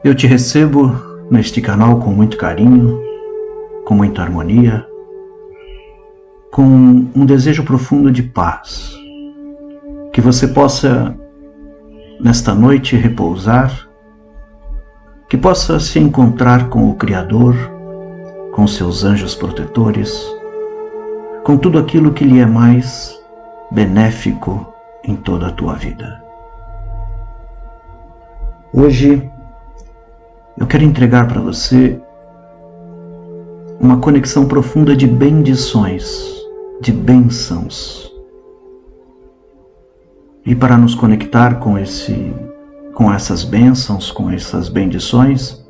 Eu te recebo neste canal com muito carinho, com muita harmonia, com um desejo profundo de paz. Que você possa, nesta noite, repousar, que possa se encontrar com o Criador, com seus anjos protetores, com tudo aquilo que lhe é mais benéfico em toda a tua vida. Hoje, eu quero entregar para você uma conexão profunda de bendições, de bênçãos. E para nos conectar com essas bênçãos, com essas bendições,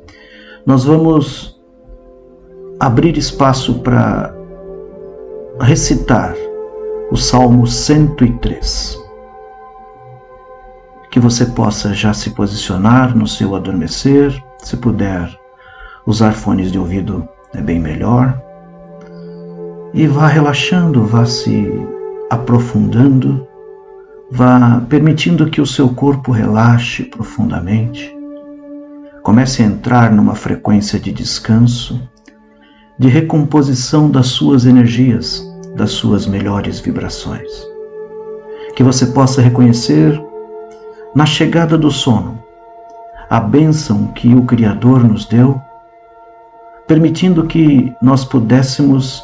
nós vamos abrir espaço para recitar o Salmo 103. Que você possa já se posicionar no seu adormecer. Se puder usar fones de ouvido, é bem melhor. E vá relaxando, vá se aprofundando, vá permitindo que o seu corpo relaxe profundamente. Comece a entrar numa frequência de descanso, de recomposição das suas energias, das suas melhores vibrações. Que você possa reconhecer, na chegada do sono, a bênção que o Criador nos deu, permitindo que nós pudéssemos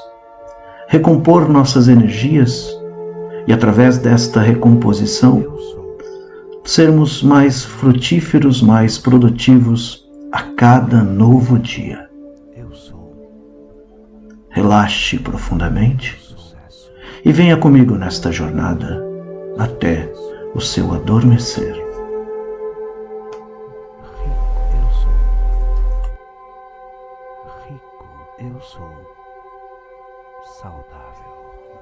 recompor nossas energias e, através desta recomposição, sermos mais frutíferos, mais produtivos a cada novo dia. Relaxe profundamente e venha comigo nesta jornada até o seu adormecer. Eu sou saudável,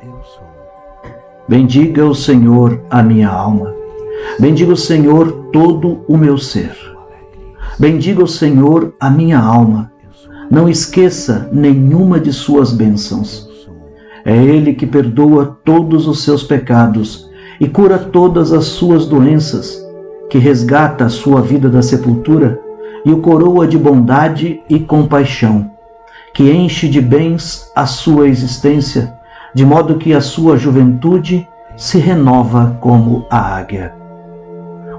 eu sou. Bendiga o Senhor a minha alma, bendiga o Senhor todo o meu ser. Bendiga o Senhor a minha alma, não esqueça nenhuma de suas bênçãos. É Ele que perdoa todos os seus pecados e cura todas as suas doenças, que resgata a sua vida da sepultura e o coroa de bondade e compaixão, que enche de bens a sua existência, de modo que a sua juventude se renova como a águia.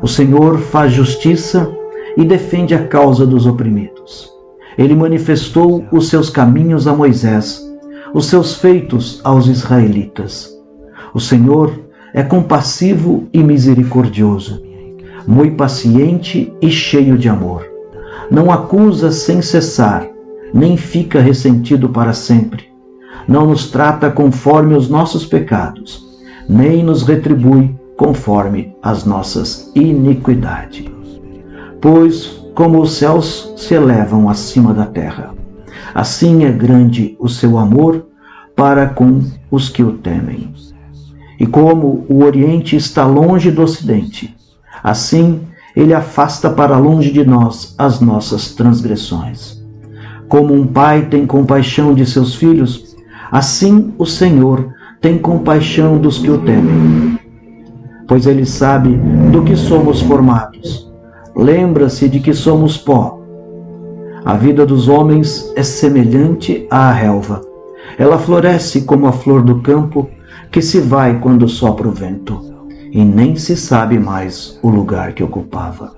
O Senhor faz justiça e defende a causa dos oprimidos. Ele manifestou os seus caminhos a Moisés, os seus feitos aos israelitas. O Senhor é compassivo e misericordioso, muito paciente e cheio de amor. Não acusa sem cessar, nem fica ressentido para sempre. Não nos trata conforme os nossos pecados, nem nos retribui conforme as nossas iniquidades. Pois, como os céus se elevam acima da terra, assim é grande o seu amor para com os que o temem. E como o Oriente está longe do Ocidente, assim ele afasta para longe de nós as nossas transgressões. Como um pai tem compaixão de seus filhos, assim o Senhor tem compaixão dos que o temem. Pois ele sabe do que somos formados. Lembra-se de que somos pó. A vida dos homens é semelhante à relva. Ela floresce como a flor do campo, que se vai quando sopra o vento, e nem se sabe mais o lugar que ocupava.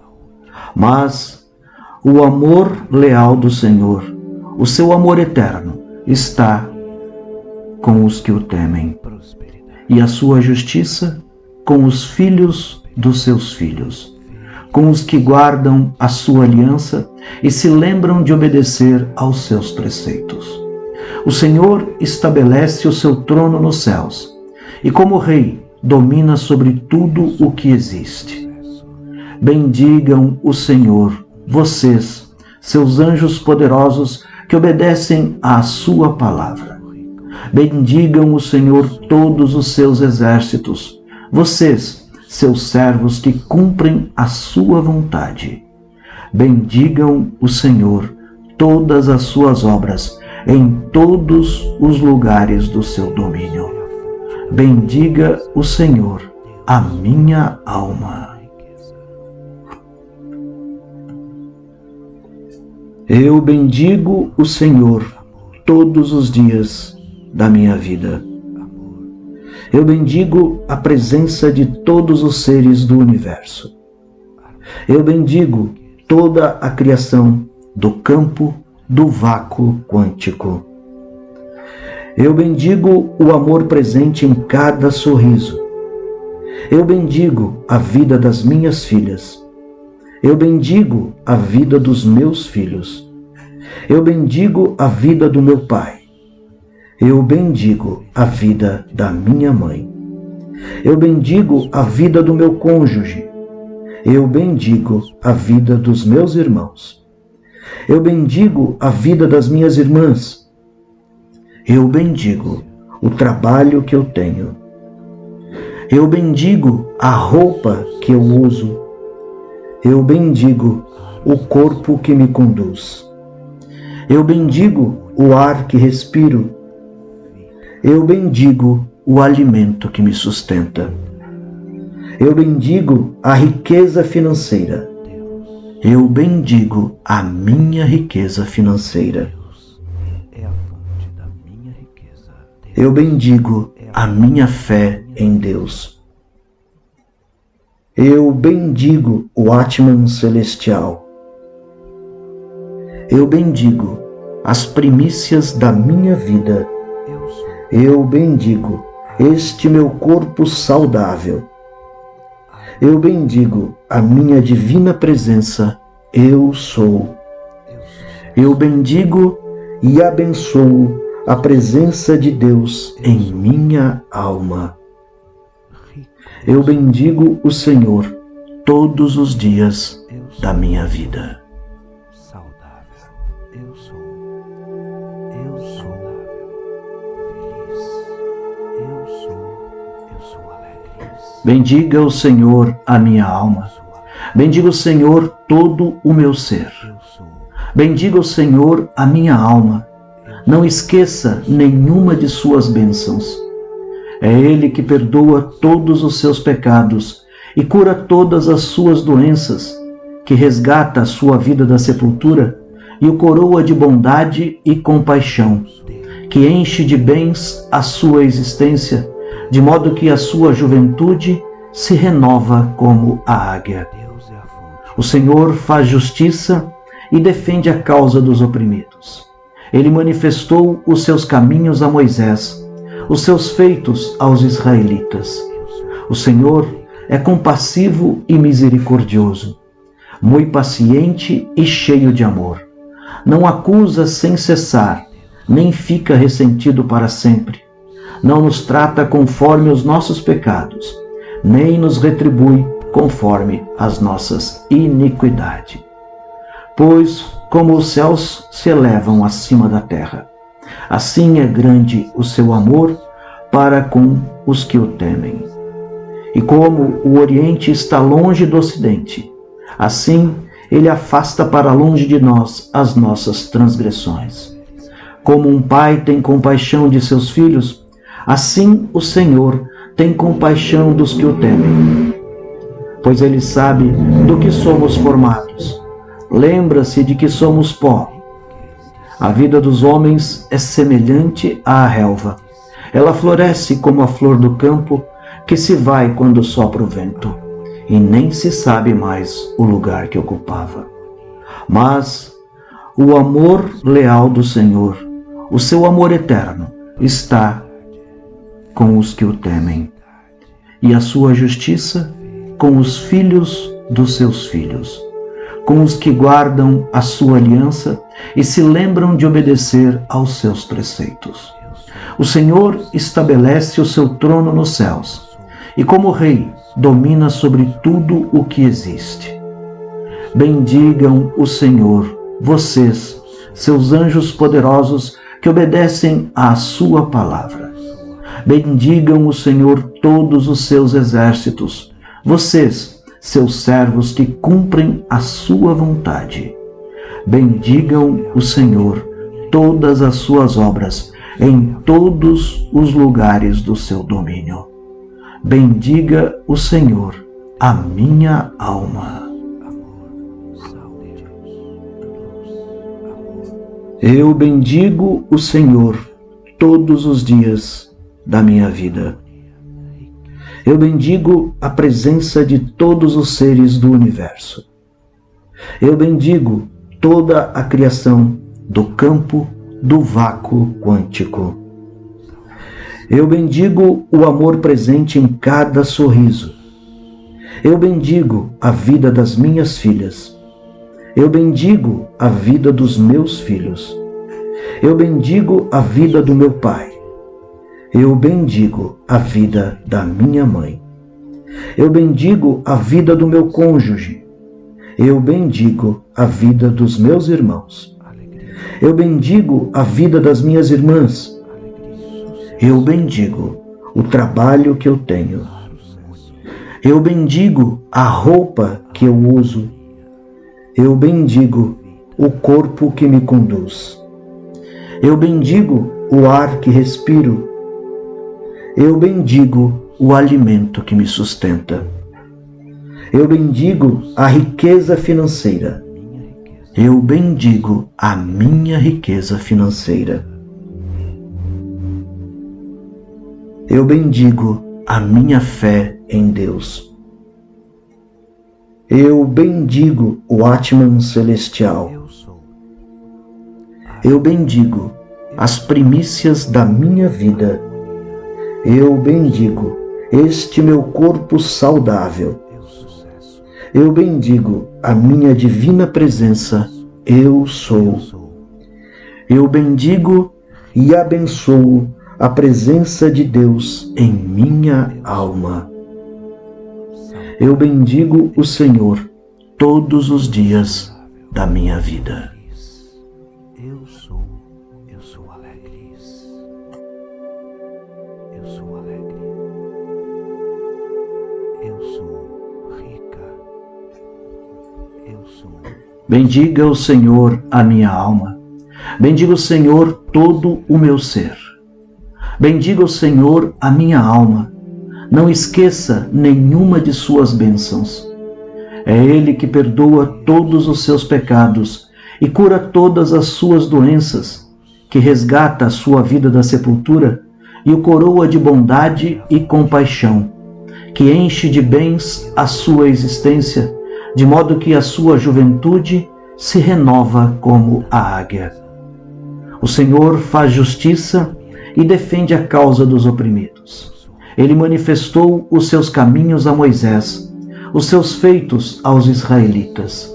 Mas o amor leal do Senhor, o seu amor eterno, está com os que o temem, e a sua justiça com os filhos dos seus filhos, com os que guardam a sua aliança e se lembram de obedecer aos seus preceitos. O Senhor estabelece o seu trono nos céus, e como rei domina sobre tudo o que existe. Bendigam o Senhor, vocês, seus anjos poderosos, que obedecem à sua palavra. Bendigam o Senhor todos os seus exércitos, vocês, seus servos que cumprem a sua vontade. Bendigam o Senhor todas as suas obras em todos os lugares do seu domínio. Bendiga o Senhor a minha alma. Eu bendigo o Senhor todos os dias da minha vida. Eu bendigo a presença de todos os seres do universo. Eu bendigo toda a criação do campo do vácuo quântico. Eu bendigo o amor presente em cada sorriso. Eu bendigo a vida das minhas filhas. Eu bendigo a vida dos meus filhos. Eu bendigo a vida do meu pai. Eu bendigo a vida da minha mãe. Eu bendigo a vida do meu cônjuge. Eu bendigo a vida dos meus irmãos. Eu bendigo a vida das minhas irmãs. Eu bendigo o trabalho que eu tenho. Eu bendigo a roupa que eu uso. Eu bendigo o corpo que me conduz. Eu bendigo o ar que respiro. Eu bendigo o alimento que me sustenta. Eu bendigo a riqueza financeira. Eu bendigo a minha riqueza financeira. Eu bendigo a minha fé em Deus. Eu bendigo o Atman celestial. Eu bendigo as primícias da minha vida. Eu bendigo este meu corpo saudável. Eu bendigo a minha divina presença. Eu sou. Eu bendigo e abençoo a presença de Deus em minha alma. Eu bendigo o Senhor todos os dias da minha vida. Eu sou feliz. Eu sou alegre. Bendiga o Senhor a minha alma. Bendiga o Senhor todo o meu ser. Bendiga o Senhor a minha alma. Não esqueça nenhuma de suas bênçãos. É Ele que perdoa todos os seus pecados e cura todas as suas doenças, que resgata a sua vida da sepultura e o coroa de bondade e compaixão, que enche de bens a sua existência, de modo que a sua juventude se renova como a águia. O Senhor faz justiça e defende a causa dos oprimidos. Ele manifestou os seus caminhos a Moisés, os seus feitos aos israelitas. O Senhor é compassivo e misericordioso, muito paciente e cheio de amor. Não acusa sem cessar, nem fica ressentido para sempre. Não nos trata conforme os nossos pecados, nem nos retribui conforme as nossas iniquidades. Pois, como os céus se elevam acima da terra, assim é grande o seu amor para com os que o temem. E como o Oriente está longe do Ocidente, assim Ele afasta para longe de nós as nossas transgressões. Como um pai tem compaixão de seus filhos, assim o Senhor tem compaixão dos que o temem. Pois Ele sabe do que somos formados. Lembra-se de que somos pó. A vida dos homens é semelhante à relva. Ela floresce como a flor do campo, que se vai quando sopra o vento, e nem se sabe mais o lugar que ocupava. Mas o amor leal do Senhor, o seu amor eterno, está com os que o temem, e a sua justiça com os filhos dos seus filhos, com os que guardam a sua aliança e se lembram de obedecer aos seus preceitos. O Senhor estabelece o seu trono nos céus, e como rei domina sobre tudo o que existe. Bendigam o Senhor, vocês, seus anjos poderosos que obedecem à sua palavra. Bendigam o Senhor todos os seus exércitos, vocês, seus servos que cumprem a sua vontade. Bendigam o Senhor todas as suas obras em todos os lugares do seu domínio. Bendiga o Senhor a minha alma. Eu bendigo o Senhor todos os dias da minha vida. Eu bendigo a presença de todos os seres do universo. Eu bendigo toda a criação do campo do vácuo quântico. Eu bendigo o amor presente em cada sorriso. Eu bendigo a vida das minhas filhas. Eu bendigo a vida dos meus filhos. Eu bendigo a vida do meu pai. Eu bendigo a vida da minha mãe. Eu bendigo a vida do meu cônjuge. Eu bendigo a vida dos meus irmãos. Eu bendigo a vida das minhas irmãs. Eu bendigo o trabalho que eu tenho. Eu bendigo a roupa que eu uso. Eu bendigo o corpo que me conduz. Eu bendigo o ar que respiro. Eu bendigo o alimento que me sustenta. Eu bendigo a riqueza financeira. Eu bendigo a minha riqueza financeira. Eu bendigo a minha fé em Deus. Eu bendigo o Atman celestial. Eu bendigo as primícias da minha vida. Eu bendigo este meu corpo saudável. Eu bendigo a minha divina presença. Eu sou. Eu bendigo e abençoo a presença de Deus em minha alma. Eu bendigo o Senhor todos os dias da minha vida. Eu sou alegre. Eu sou alegre. Eu sou rica. Eu sou. Bendiga o Senhor a minha alma. Bendiga o Senhor todo o meu ser. Bendiga o Senhor a minha alma. Não esqueça nenhuma de suas bênçãos. É Ele que perdoa todos os seus pecados e cura todas as suas doenças, que resgata a sua vida da sepultura e o coroa de bondade e compaixão, que enche de bens a sua existência, de modo que a sua juventude se renova como a águia. O Senhor faz justiça e defende a causa dos oprimidos. Ele manifestou os seus caminhos a Moisés, os seus feitos aos israelitas.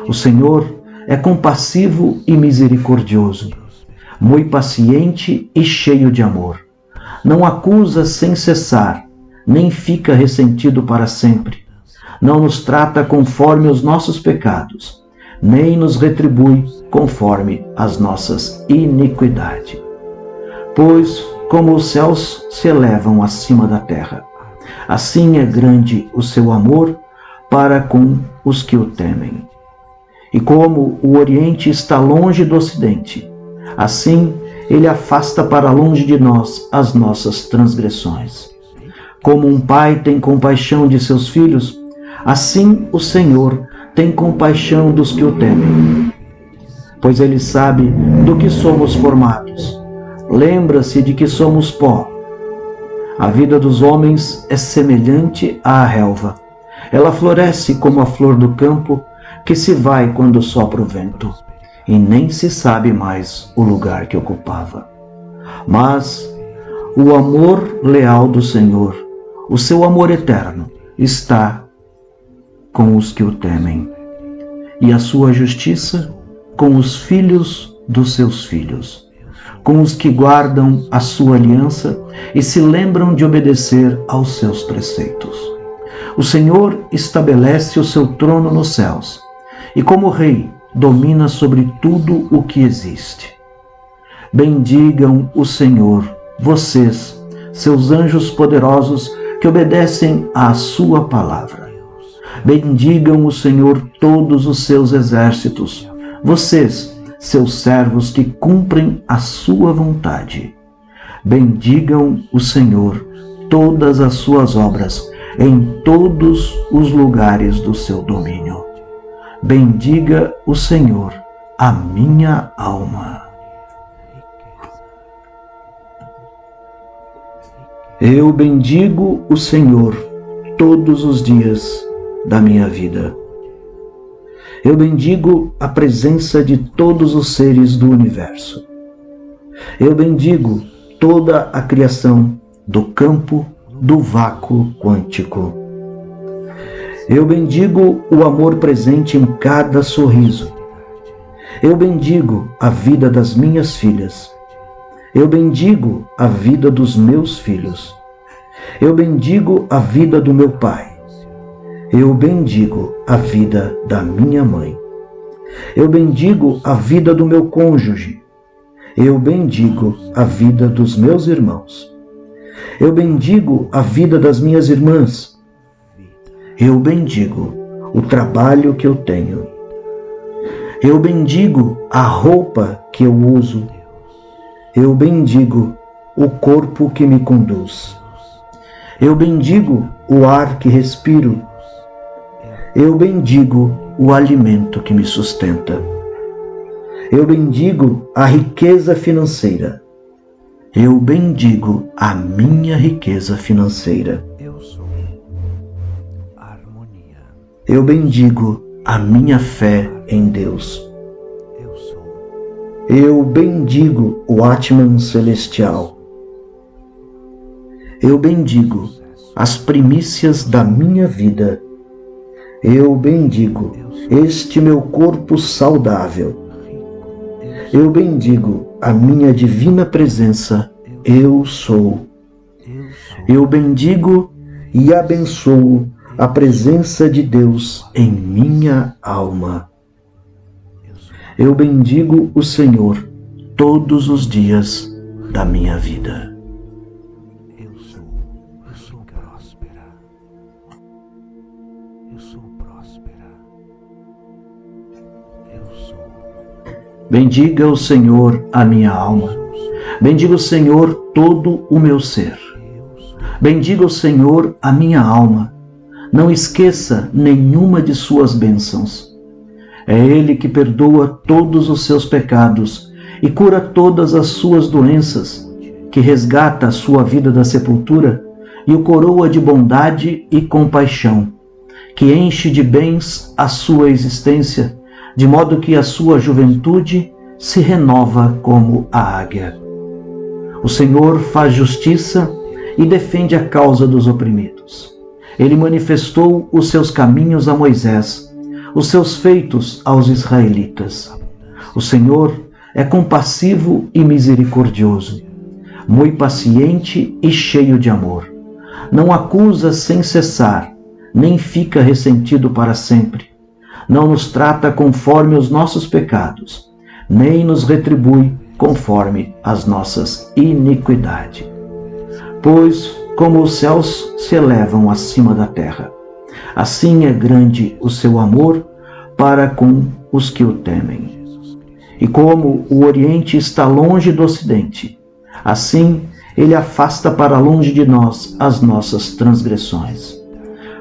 O Senhor é compassivo e misericordioso, muito paciente e cheio de amor. Não acusa sem cessar, nem fica ressentido para sempre. Não nos trata conforme os nossos pecados, nem nos retribui conforme as nossas iniquidades. Pois, como os céus se elevam acima da terra, assim é grande o seu amor para com os que o temem. E como o Oriente está longe do Ocidente, assim ele afasta para longe de nós as nossas transgressões. Como um pai tem compaixão de seus filhos, assim o Senhor tem compaixão dos que o temem. Pois ele sabe do que somos formados. Lembra-se de que somos pó. A vida dos homens é semelhante à relva. Ela floresce como a flor do campo, que se vai quando sopra o vento, e nem se sabe mais o lugar que ocupava. Mas o amor leal do Senhor, o seu amor eterno, está com os que o temem, e a sua justiça com os filhos dos seus filhos, com os que guardam a sua aliança e se lembram de obedecer aos seus preceitos. O Senhor estabelece o seu trono nos céus, e como rei domina sobre tudo o que existe. Bendigam o Senhor, vocês, seus anjos poderosos que obedecem à sua palavra. Bendigam o Senhor todos os seus exércitos, vocês, seus servos que cumprem a sua vontade. Bendigam o Senhor todas as suas obras em todos os lugares do seu domínio. Bendiga o Senhor a minha alma. Eu bendigo o Senhor todos os dias da minha vida. Eu bendigo a presença de todos os seres do universo. Eu bendigo toda a criação do campo do vácuo quântico. Eu bendigo o amor presente em cada sorriso. Eu bendigo a vida das minhas filhas. Eu bendigo a vida dos meus filhos. Eu bendigo a vida do meu pai. Eu bendigo a vida da minha mãe. Eu bendigo a vida do meu cônjuge. Eu bendigo a vida dos meus irmãos. Eu bendigo a vida das minhas irmãs. Eu bendigo o trabalho que eu tenho. Eu bendigo a roupa que eu uso. Eu bendigo o corpo que me conduz. Eu bendigo o ar que respiro. Eu bendigo o alimento que me sustenta. Eu bendigo a riqueza financeira. Eu bendigo a minha riqueza financeira. Eu sou harmonia. Eu bendigo a minha fé em Deus. Eu sou Eu bendigo o Atman celestial. Eu bendigo as primícias da minha vida. Eu bendigo este meu corpo saudável. Eu bendigo a minha divina presença. Eu sou. Eu bendigo e abençoo a presença de Deus em minha alma. Eu bendigo o Senhor todos os dias da minha vida. Eu sou próspera. Eu sou próspera. Eu sou. Bendiga o Senhor a minha alma. Bendiga o Senhor todo o meu ser. Bendiga o Senhor a minha alma. Não esqueça nenhuma de suas bênçãos. É Ele que perdoa todos os seus pecados e cura todas as suas doenças, que resgata a sua vida da sepultura e o coroa de bondade e compaixão, que enche de bens a sua existência, de modo que a sua juventude se renova como a águia. O Senhor faz justiça e defende a causa dos oprimidos. Ele manifestou os seus caminhos a Moisés, os seus feitos aos israelitas. O Senhor é compassivo e misericordioso, muito paciente e cheio de amor. Não acusa sem cessar, nem fica ressentido para sempre. Não nos trata conforme os nossos pecados, nem nos retribui conforme as nossas iniquidades. Pois, como os céus se elevam acima da terra, assim é grande o seu amor para com os que o temem. E como o Oriente está longe do Ocidente, assim ele afasta para longe de nós as nossas transgressões.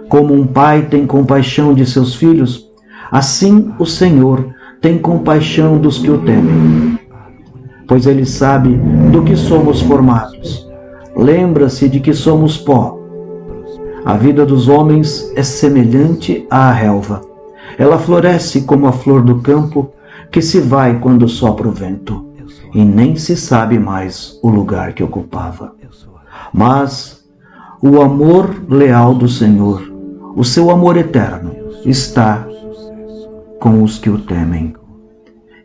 Como um pai tem compaixão de seus filhos, assim o Senhor tem compaixão dos que o temem. Pois ele sabe do que somos formados. Lembra-se de que somos pó. A vida dos homens é semelhante à relva. Ela floresce como a flor do campo, que se vai quando sopra o vento, e nem se sabe mais o lugar que ocupava. Mas o amor leal do Senhor, o seu amor eterno, está com os que o temem,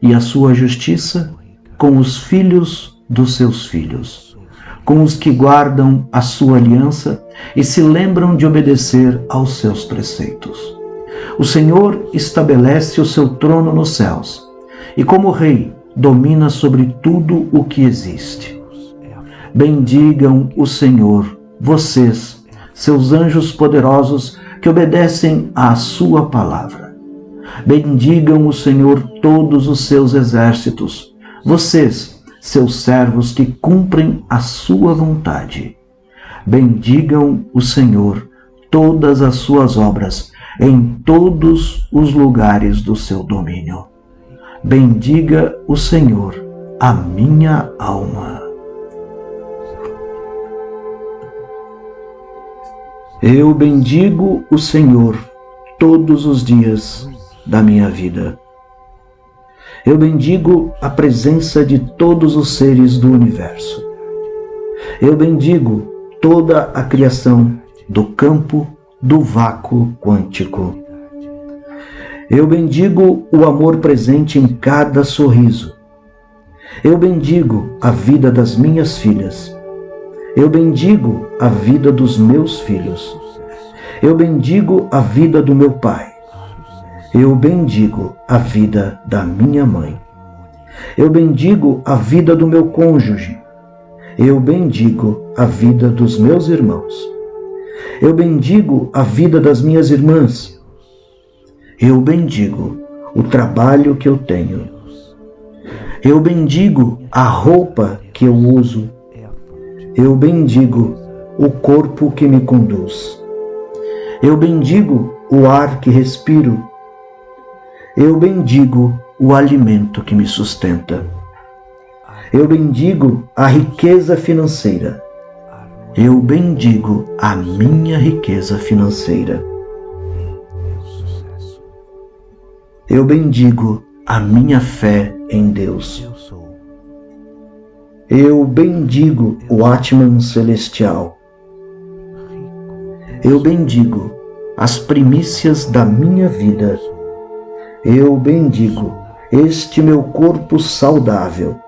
e a sua justiça com os filhos dos seus filhos, com os que guardam a sua aliança e se lembram de obedecer aos seus preceitos. O Senhor estabelece o seu trono nos céus, e como rei domina sobre tudo o que existe. Bendigam o Senhor, vocês, seus anjos poderosos que obedecem à sua palavra. Bendigam o Senhor todos os seus exércitos, vocês, seus servos que cumprem a sua vontade. Bendigam o Senhor todas as suas obras em todos os lugares do seu domínio. Bendiga o Senhor a minha alma. Eu bendigo o Senhor todos os dias da minha vida. Eu bendigo a presença de todos os seres do universo. Eu bendigo toda a criação do campo do vácuo quântico. Eu bendigo o amor presente em cada sorriso. Eu bendigo a vida das minhas filhas. Eu bendigo a vida dos meus filhos. Eu bendigo a vida do meu pai. Eu bendigo a vida da minha mãe. Eu bendigo a vida do meu cônjuge. Eu bendigo a vida dos meus irmãos. Eu bendigo a vida das minhas irmãs. Eu bendigo o trabalho que eu tenho. Eu bendigo a roupa que eu uso. Eu bendigo o corpo que me conduz. Eu bendigo o ar que respiro. Eu bendigo o alimento que me sustenta. Eu bendigo a riqueza financeira. Eu bendigo a minha riqueza financeira. Eu bendigo a minha fé em Deus. Eu bendigo o Atman celestial. Eu bendigo as primícias da minha vida. Eu bendigo este meu corpo saudável.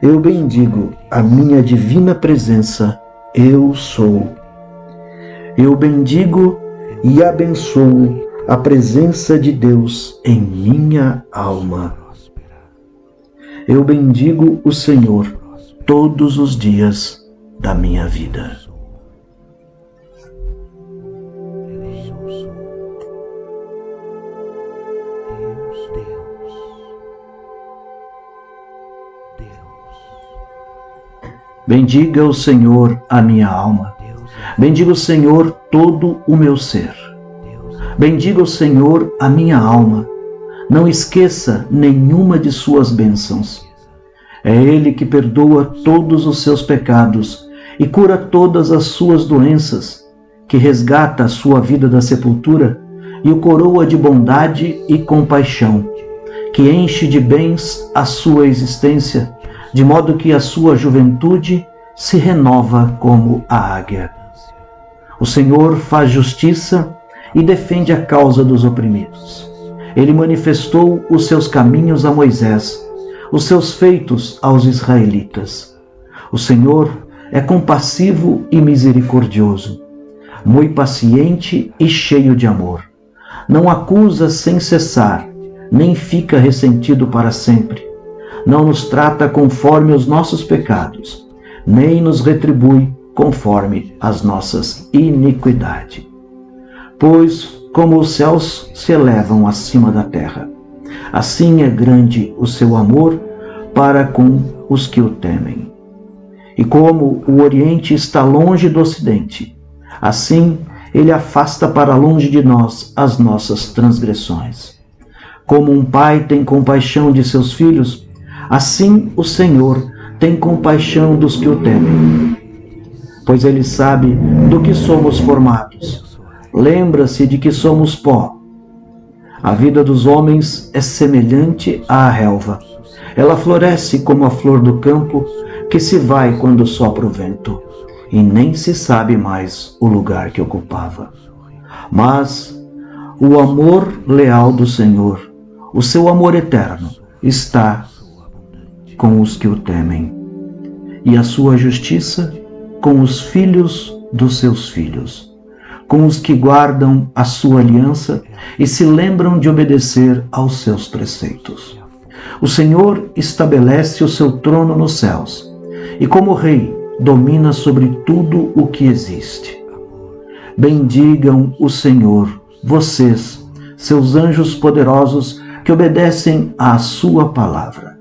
Eu bendigo a minha divina presença. Eu sou. Eu bendigo e abençoo a presença de Deus em minha alma. Eu bendigo o Senhor todos os dias da minha vida. Bendiga o Senhor a minha alma. Bendiga o Senhor todo o meu ser. Bendiga o Senhor a minha alma. Não esqueça nenhuma de suas bênçãos. É Ele que perdoa todos os seus pecados e cura todas as suas doenças, que resgata a sua vida da sepultura e o coroa de bondade e compaixão, que enche de bens a sua existência, de modo que a sua juventude se renova como a águia. O Senhor faz justiça e defende a causa dos oprimidos. Ele manifestou os seus caminhos a Moisés, os seus feitos aos israelitas. O Senhor é compassivo e misericordioso, muito paciente e cheio de amor. Não acusa sem cessar, nem fica ressentido para sempre. Não nos trata conforme os nossos pecados, nem nos retribui conforme as nossas iniquidades. Pois, como os céus se elevam acima da terra, assim é grande o seu amor para com os que o temem. E como o Oriente está longe do Ocidente, assim ele afasta para longe de nós as nossas transgressões. Como um pai tem compaixão de seus filhos, assim o Senhor tem compaixão dos que o temem. Pois ele sabe do que somos formados. Lembra-se de que somos pó. A vida dos homens é semelhante à relva. Ela floresce como a flor do campo, que se vai quando sopra o vento, e nem se sabe mais o lugar que ocupava. Mas o amor leal do Senhor, o seu amor eterno, está com os que o temem, e a sua justiça com os filhos dos seus filhos, com os que guardam a sua aliança e se lembram de obedecer aos seus preceitos. O Senhor estabelece o seu trono nos céus, e como rei domina sobre tudo o que existe. Bendigam o Senhor, vocês, seus anjos poderosos que obedecem à sua palavra.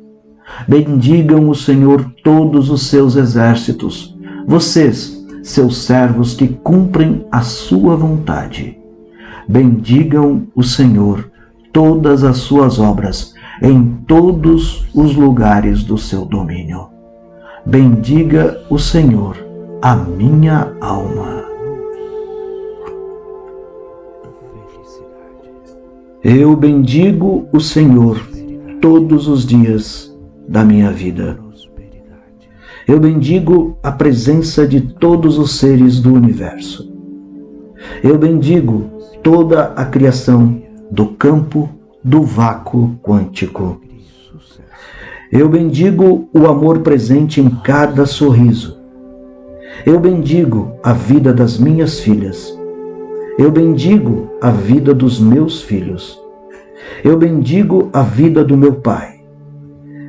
Bendigam o Senhor todos os seus exércitos, vocês, seus servos que cumprem a sua vontade. Bendigam o Senhor todas as suas obras em todos os lugares do seu domínio. Bendiga o Senhor a minha alma. Eu bendigo o Senhor todos os dias da minha vida. Eu bendigo a presença de todos os seres do universo. Eu bendigo toda a criação do campo do vácuo quântico. Eu bendigo o amor presente em cada sorriso. Eu bendigo a vida das minhas filhas. Eu bendigo a vida dos meus filhos. Eu bendigo a vida do meu pai.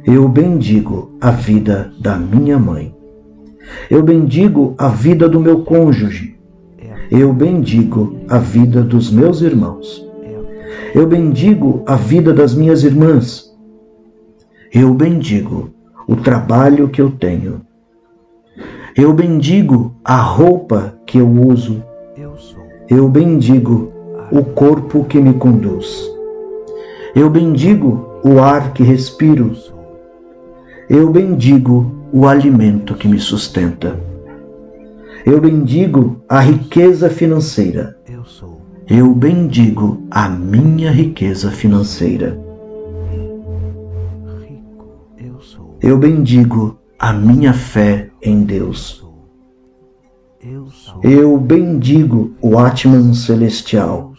Eu bendigo a vida da minha mãe. Eu bendigo a vida do meu cônjuge. Eu bendigo a vida dos meus irmãos. Eu bendigo a vida das minhas irmãs. Eu bendigo o trabalho que eu tenho. Eu bendigo a roupa que eu uso. Eu bendigo o corpo que me conduz. Eu bendigo o ar que respiro. Eu bendigo o alimento que me sustenta. Eu bendigo a riqueza financeira. Eu bendigo a minha riqueza financeira. Eu bendigo a minha fé em Deus. Eu bendigo o Atman celestial.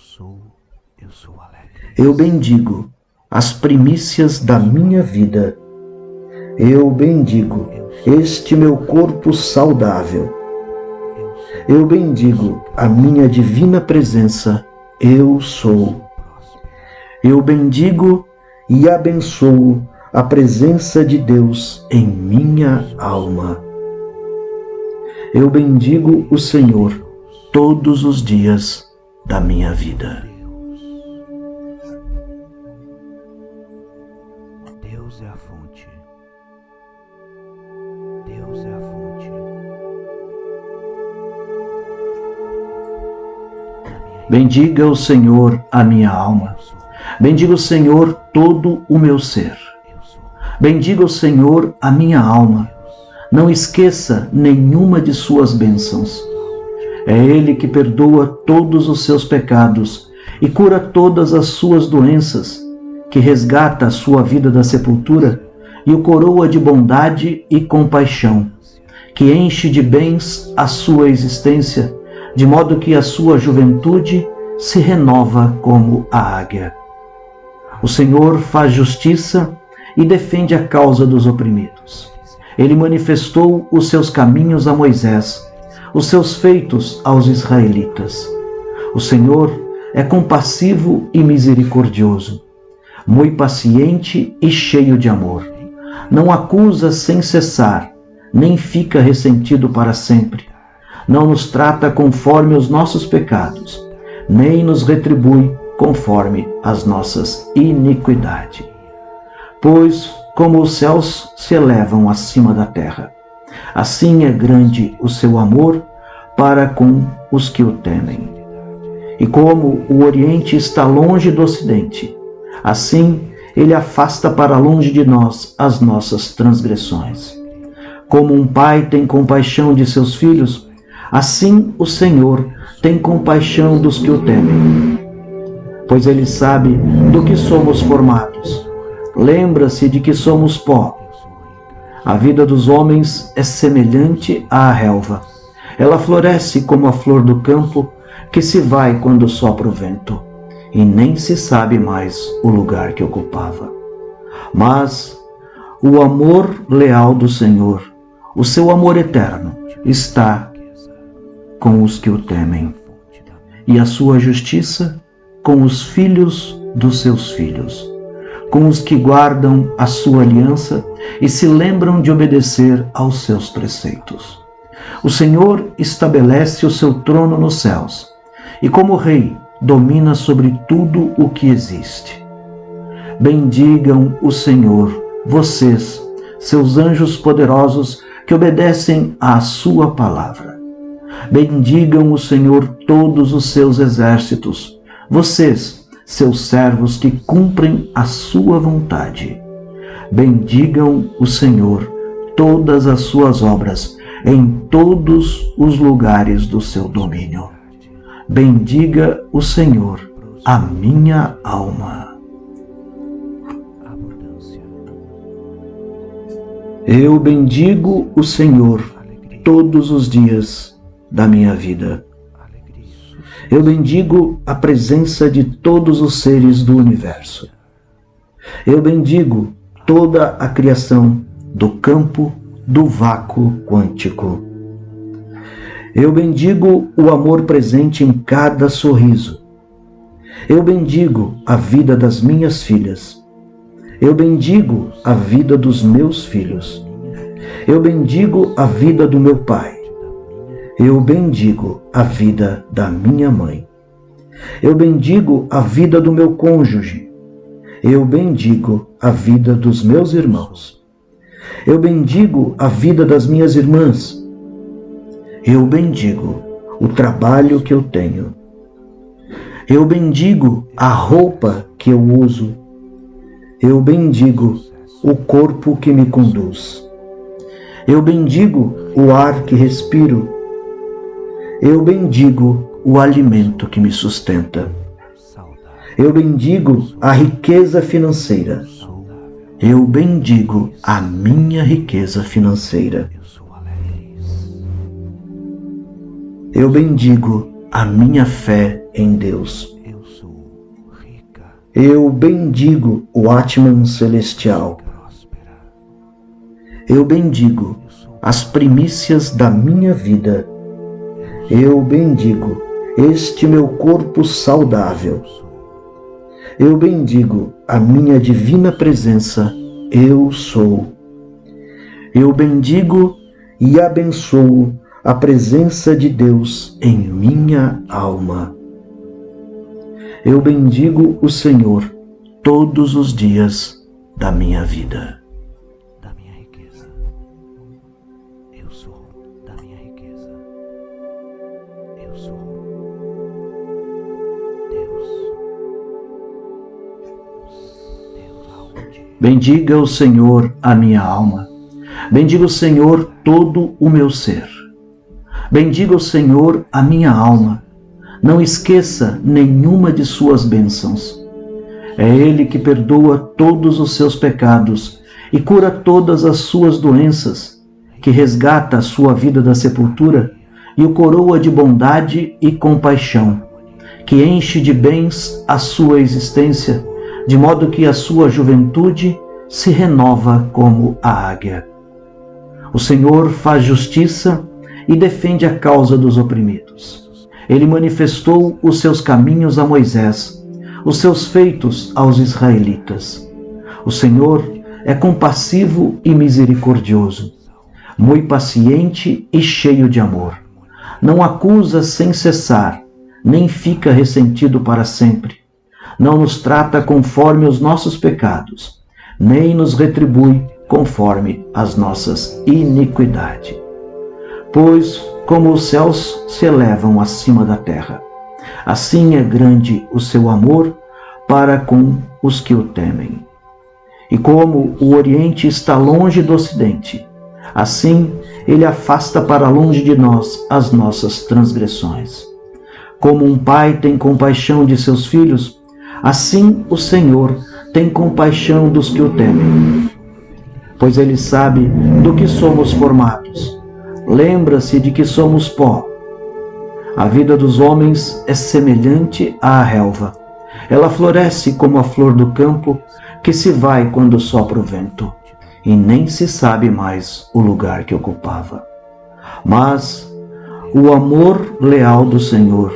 Eu bendigo as primícias da minha vida. Eu bendigo este meu corpo saudável. Eu bendigo a minha divina presença. Eu sou. Eu bendigo e abençoo a presença de Deus em minha alma. Eu bendigo o Senhor todos os dias da minha vida. Deus é a fonte. Deus é a fonte. Bendiga o Senhor a minha alma. Bendiga o Senhor todo o meu ser. Bendiga o Senhor a minha alma. Não esqueça nenhuma de suas bênçãos. É Ele que perdoa todos os seus pecados e cura todas as suas doenças, que resgata a sua vida da sepultura e o coroa de bondade e compaixão, que enche de bens a sua existência, de modo que a sua juventude se renova como a águia. O Senhor faz justiça e defende a causa dos oprimidos. Ele manifestou os seus caminhos a Moisés, os seus feitos aos israelitas. O Senhor é compassivo e misericordioso, muito paciente e cheio de amor. Não acusa sem cessar, nem fica ressentido para sempre. Não nos trata conforme os nossos pecados, nem nos retribui conforme as nossas iniquidades. Pois, como os céus se elevam acima da terra, assim é grande o seu amor para com os que o temem. E como o Oriente está longe do Ocidente, assim Ele afasta para longe de nós as nossas transgressões. Como um pai tem compaixão de seus filhos, assim o Senhor tem compaixão dos que o temem. Pois Ele sabe do que somos formados. Lembra-se de que somos pó. A vida dos homens é semelhante à relva. Ela floresce como a flor do campo, que se vai quando sopra o vento, e nem se sabe mais o lugar que ocupava. Mas o amor leal do Senhor, o seu amor eterno, está com os que o temem, e a sua justiça com os filhos dos seus filhos, com os que guardam a sua aliança e se lembram de obedecer aos seus preceitos. O Senhor estabelece o seu trono nos céus, e como rei domina sobre tudo o que existe. Bendigam o Senhor, vocês, seus anjos poderosos que obedecem à sua palavra. Bendigam o Senhor todos os seus exércitos, vocês, seus servos que cumprem a sua vontade. Bendigam o Senhor todas as suas obras em todos os lugares do seu domínio. Bendiga o Senhor a minha alma. Eu bendigo o Senhor todos os dias da minha vida. Eu bendigo a presença de todos os seres do universo. Eu bendigo toda a criação do campo do vácuo quântico. Eu bendigo o amor presente em cada sorriso. Eu bendigo a vida das minhas filhas. Eu bendigo a vida dos meus filhos. Eu bendigo a vida do meu pai. Eu bendigo a vida da minha mãe. Eu bendigo a vida do meu cônjuge. Eu bendigo a vida dos meus irmãos. Eu bendigo a vida das minhas irmãs. Eu bendigo o trabalho que eu tenho. Eu bendigo a roupa que eu uso. Eu bendigo o corpo que me conduz. Eu bendigo o ar que respiro. Eu bendigo o alimento que me sustenta. Eu bendigo a riqueza financeira. Eu bendigo a minha riqueza financeira. Eu bendigo a minha fé em Deus. Eu bendigo o Atman celestial. Eu bendigo as primícias da minha vida. Eu bendigo este meu corpo saudável. Eu bendigo a minha divina presença, eu sou. Eu bendigo e abençoo a presença de Deus em minha alma. Eu bendigo o Senhor todos os dias da minha vida. Da minha riqueza. Eu sou da minha riqueza. Eu sou Deus. Bendiga o Senhor a minha alma. Bendiga o Senhor todo o meu ser. Bendiga o Senhor a minha alma. Não esqueça nenhuma de suas bênçãos. É Ele que perdoa todos os seus pecados e cura todas as suas doenças, que resgata a sua vida da sepultura e o coroa de bondade e compaixão, que enche de bens a sua existência, de modo que a sua juventude se renova como a águia. O Senhor faz justiça e defende a causa dos oprimidos. Ele manifestou os seus caminhos a Moisés, os seus feitos aos israelitas. O Senhor é compassivo e misericordioso, muito paciente e cheio de amor. Não acusa sem cessar, nem fica ressentido para sempre. Não nos trata conforme os nossos pecados, nem nos retribui conforme as nossas iniquidades. Pois, como os céus se elevam acima da terra, assim é grande o seu amor para com os que o temem. E como o Oriente está longe do Ocidente, assim ele afasta para longe de nós as nossas transgressões. Como um pai tem compaixão de seus filhos, assim o Senhor tem compaixão dos que o temem. Pois ele sabe do que somos formados. Lembra-se de que somos pó. A vida dos homens é semelhante à relva. Ela floresce como a flor do campo, que se vai quando sopra o vento, e nem se sabe mais o lugar que ocupava. Mas o amor leal do Senhor,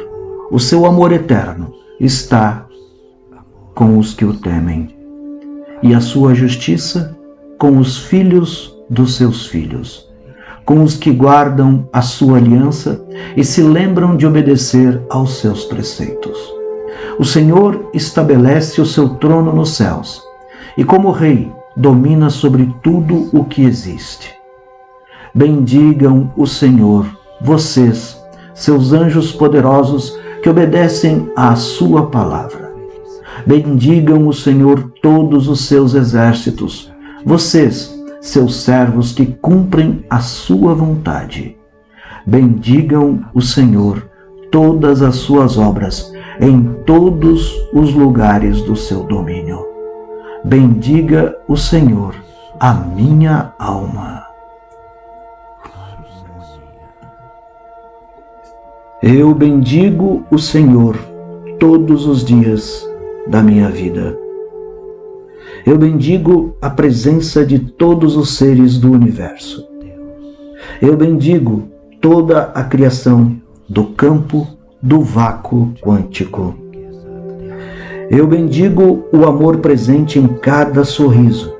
o seu amor eterno, está com os que o temem, e a sua justiça com os filhos dos seus filhos, com os que guardam a sua aliança e se lembram de obedecer aos seus preceitos. O Senhor estabelece o seu trono nos céus, e como rei domina sobre tudo o que existe. Bendigam o Senhor, vocês, seus anjos poderosos que obedecem à sua palavra. Bendigam o Senhor todos os seus exércitos, vocês, seus servos que cumprem a sua vontade. Bendigam o Senhor todas as suas obras em todos os lugares do seu domínio. Bendiga o Senhor a minha alma. Eu bendigo o Senhor todos os dias da minha vida. Eu bendigo a presença de todos os seres do universo. Eu bendigo toda a criação do campo do vácuo quântico. Eu bendigo o amor presente em cada sorriso.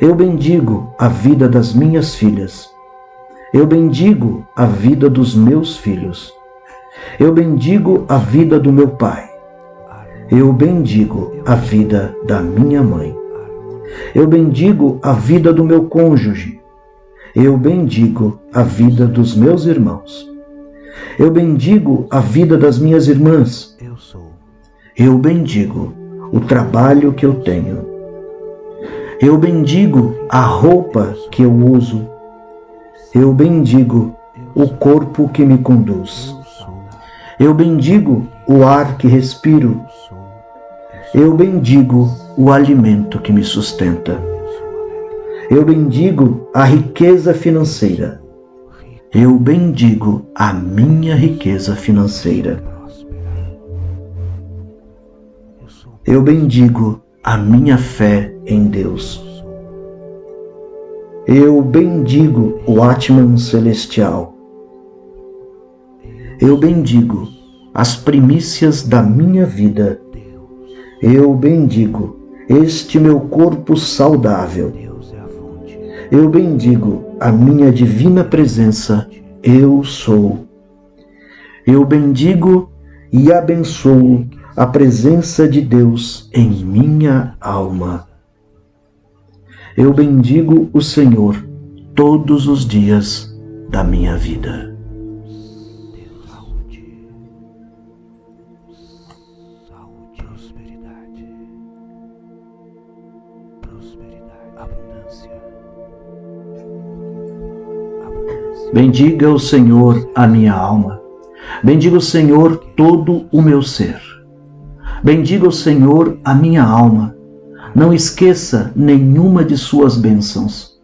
Eu bendigo a vida das minhas filhas. Eu bendigo a vida dos meus filhos. Eu bendigo a vida do meu pai. Eu bendigo a vida da minha mãe. Eu bendigo a vida do meu cônjuge. Eu bendigo a vida dos meus irmãos. Eu bendigo a vida das minhas irmãs. Eu bendigo o trabalho que eu tenho. Eu bendigo a roupa que eu uso. Eu bendigo o corpo que me conduz. Eu bendigo o ar que respiro. Eu bendigo o alimento que me sustenta. Eu bendigo a riqueza financeira. Eu bendigo a minha riqueza financeira. Eu bendigo a minha fé em Deus. Eu bendigo o Atman celestial. Eu bendigo as primícias da minha vida. Eu bendigo este meu corpo saudável. Eu bendigo a minha divina presença, eu sou. Eu bendigo e abençoo a presença de Deus em minha alma. Eu bendigo o Senhor todos os dias da minha vida. Bendiga o Senhor a minha alma. Bendiga o Senhor todo o meu ser. Bendiga o Senhor a minha alma. Não esqueça nenhuma de suas bênçãos.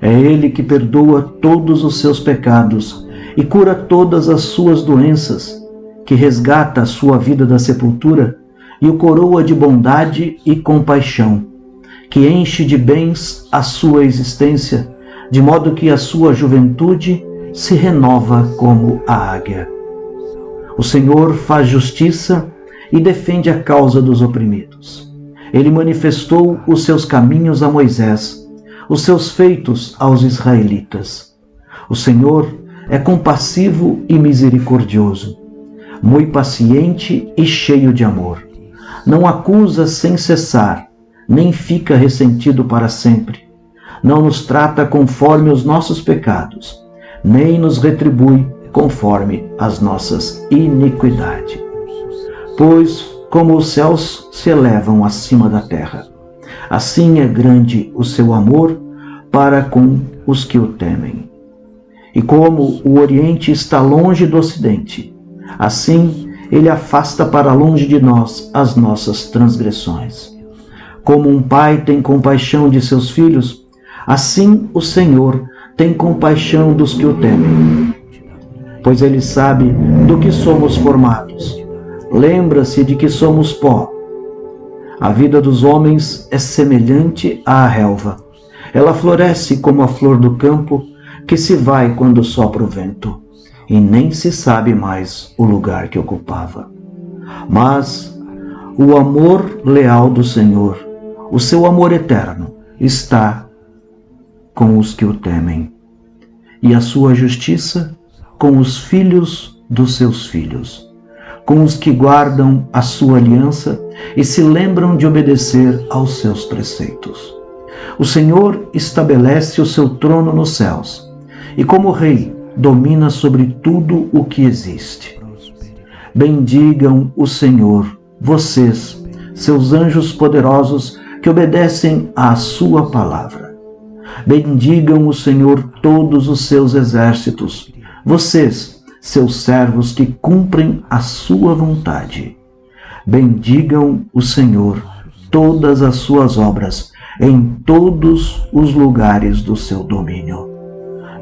É Ele que perdoa todos os seus pecados e cura todas as suas doenças, que resgata a sua vida da sepultura e o coroa de bondade e compaixão, que enche de bens a sua existência, de modo que a sua juventude se renova como a águia. O Senhor faz justiça e defende a causa dos oprimidos. Ele manifestou os seus caminhos a Moisés, os seus feitos aos israelitas. O Senhor é compassivo e misericordioso, muito paciente e cheio de amor. Não acusa sem cessar, nem fica ressentido para sempre. Não nos trata conforme os nossos pecados, nem nos retribui conforme as nossas iniquidades. Pois, como os céus se elevam acima da terra, assim é grande o seu amor para com os que o temem. E como o Oriente está longe do Ocidente, assim ele afasta para longe de nós as nossas transgressões. Como um pai tem compaixão de seus filhos, assim o Senhor tem compaixão dos que o temem, pois Ele sabe do que somos formados. Lembra-se de que somos pó. A vida dos homens é semelhante à relva. Ela floresce como a flor do campo, que se vai quando sopra o vento, e nem se sabe mais o lugar que ocupava. Mas o amor leal do Senhor, o seu amor eterno, está com os que o temem, e a sua justiça com os filhos dos seus filhos, com os que guardam a sua aliança e se lembram de obedecer aos seus preceitos. O Senhor estabelece o seu trono nos céus, e como rei domina sobre tudo o que existe. Bendigam o Senhor, vocês, seus anjos poderosos que obedecem à sua palavra. Bendigam o Senhor todos os seus exércitos, vocês, seus servos que cumprem a sua vontade. Bendigam o Senhor todas as suas obras em todos os lugares do seu domínio.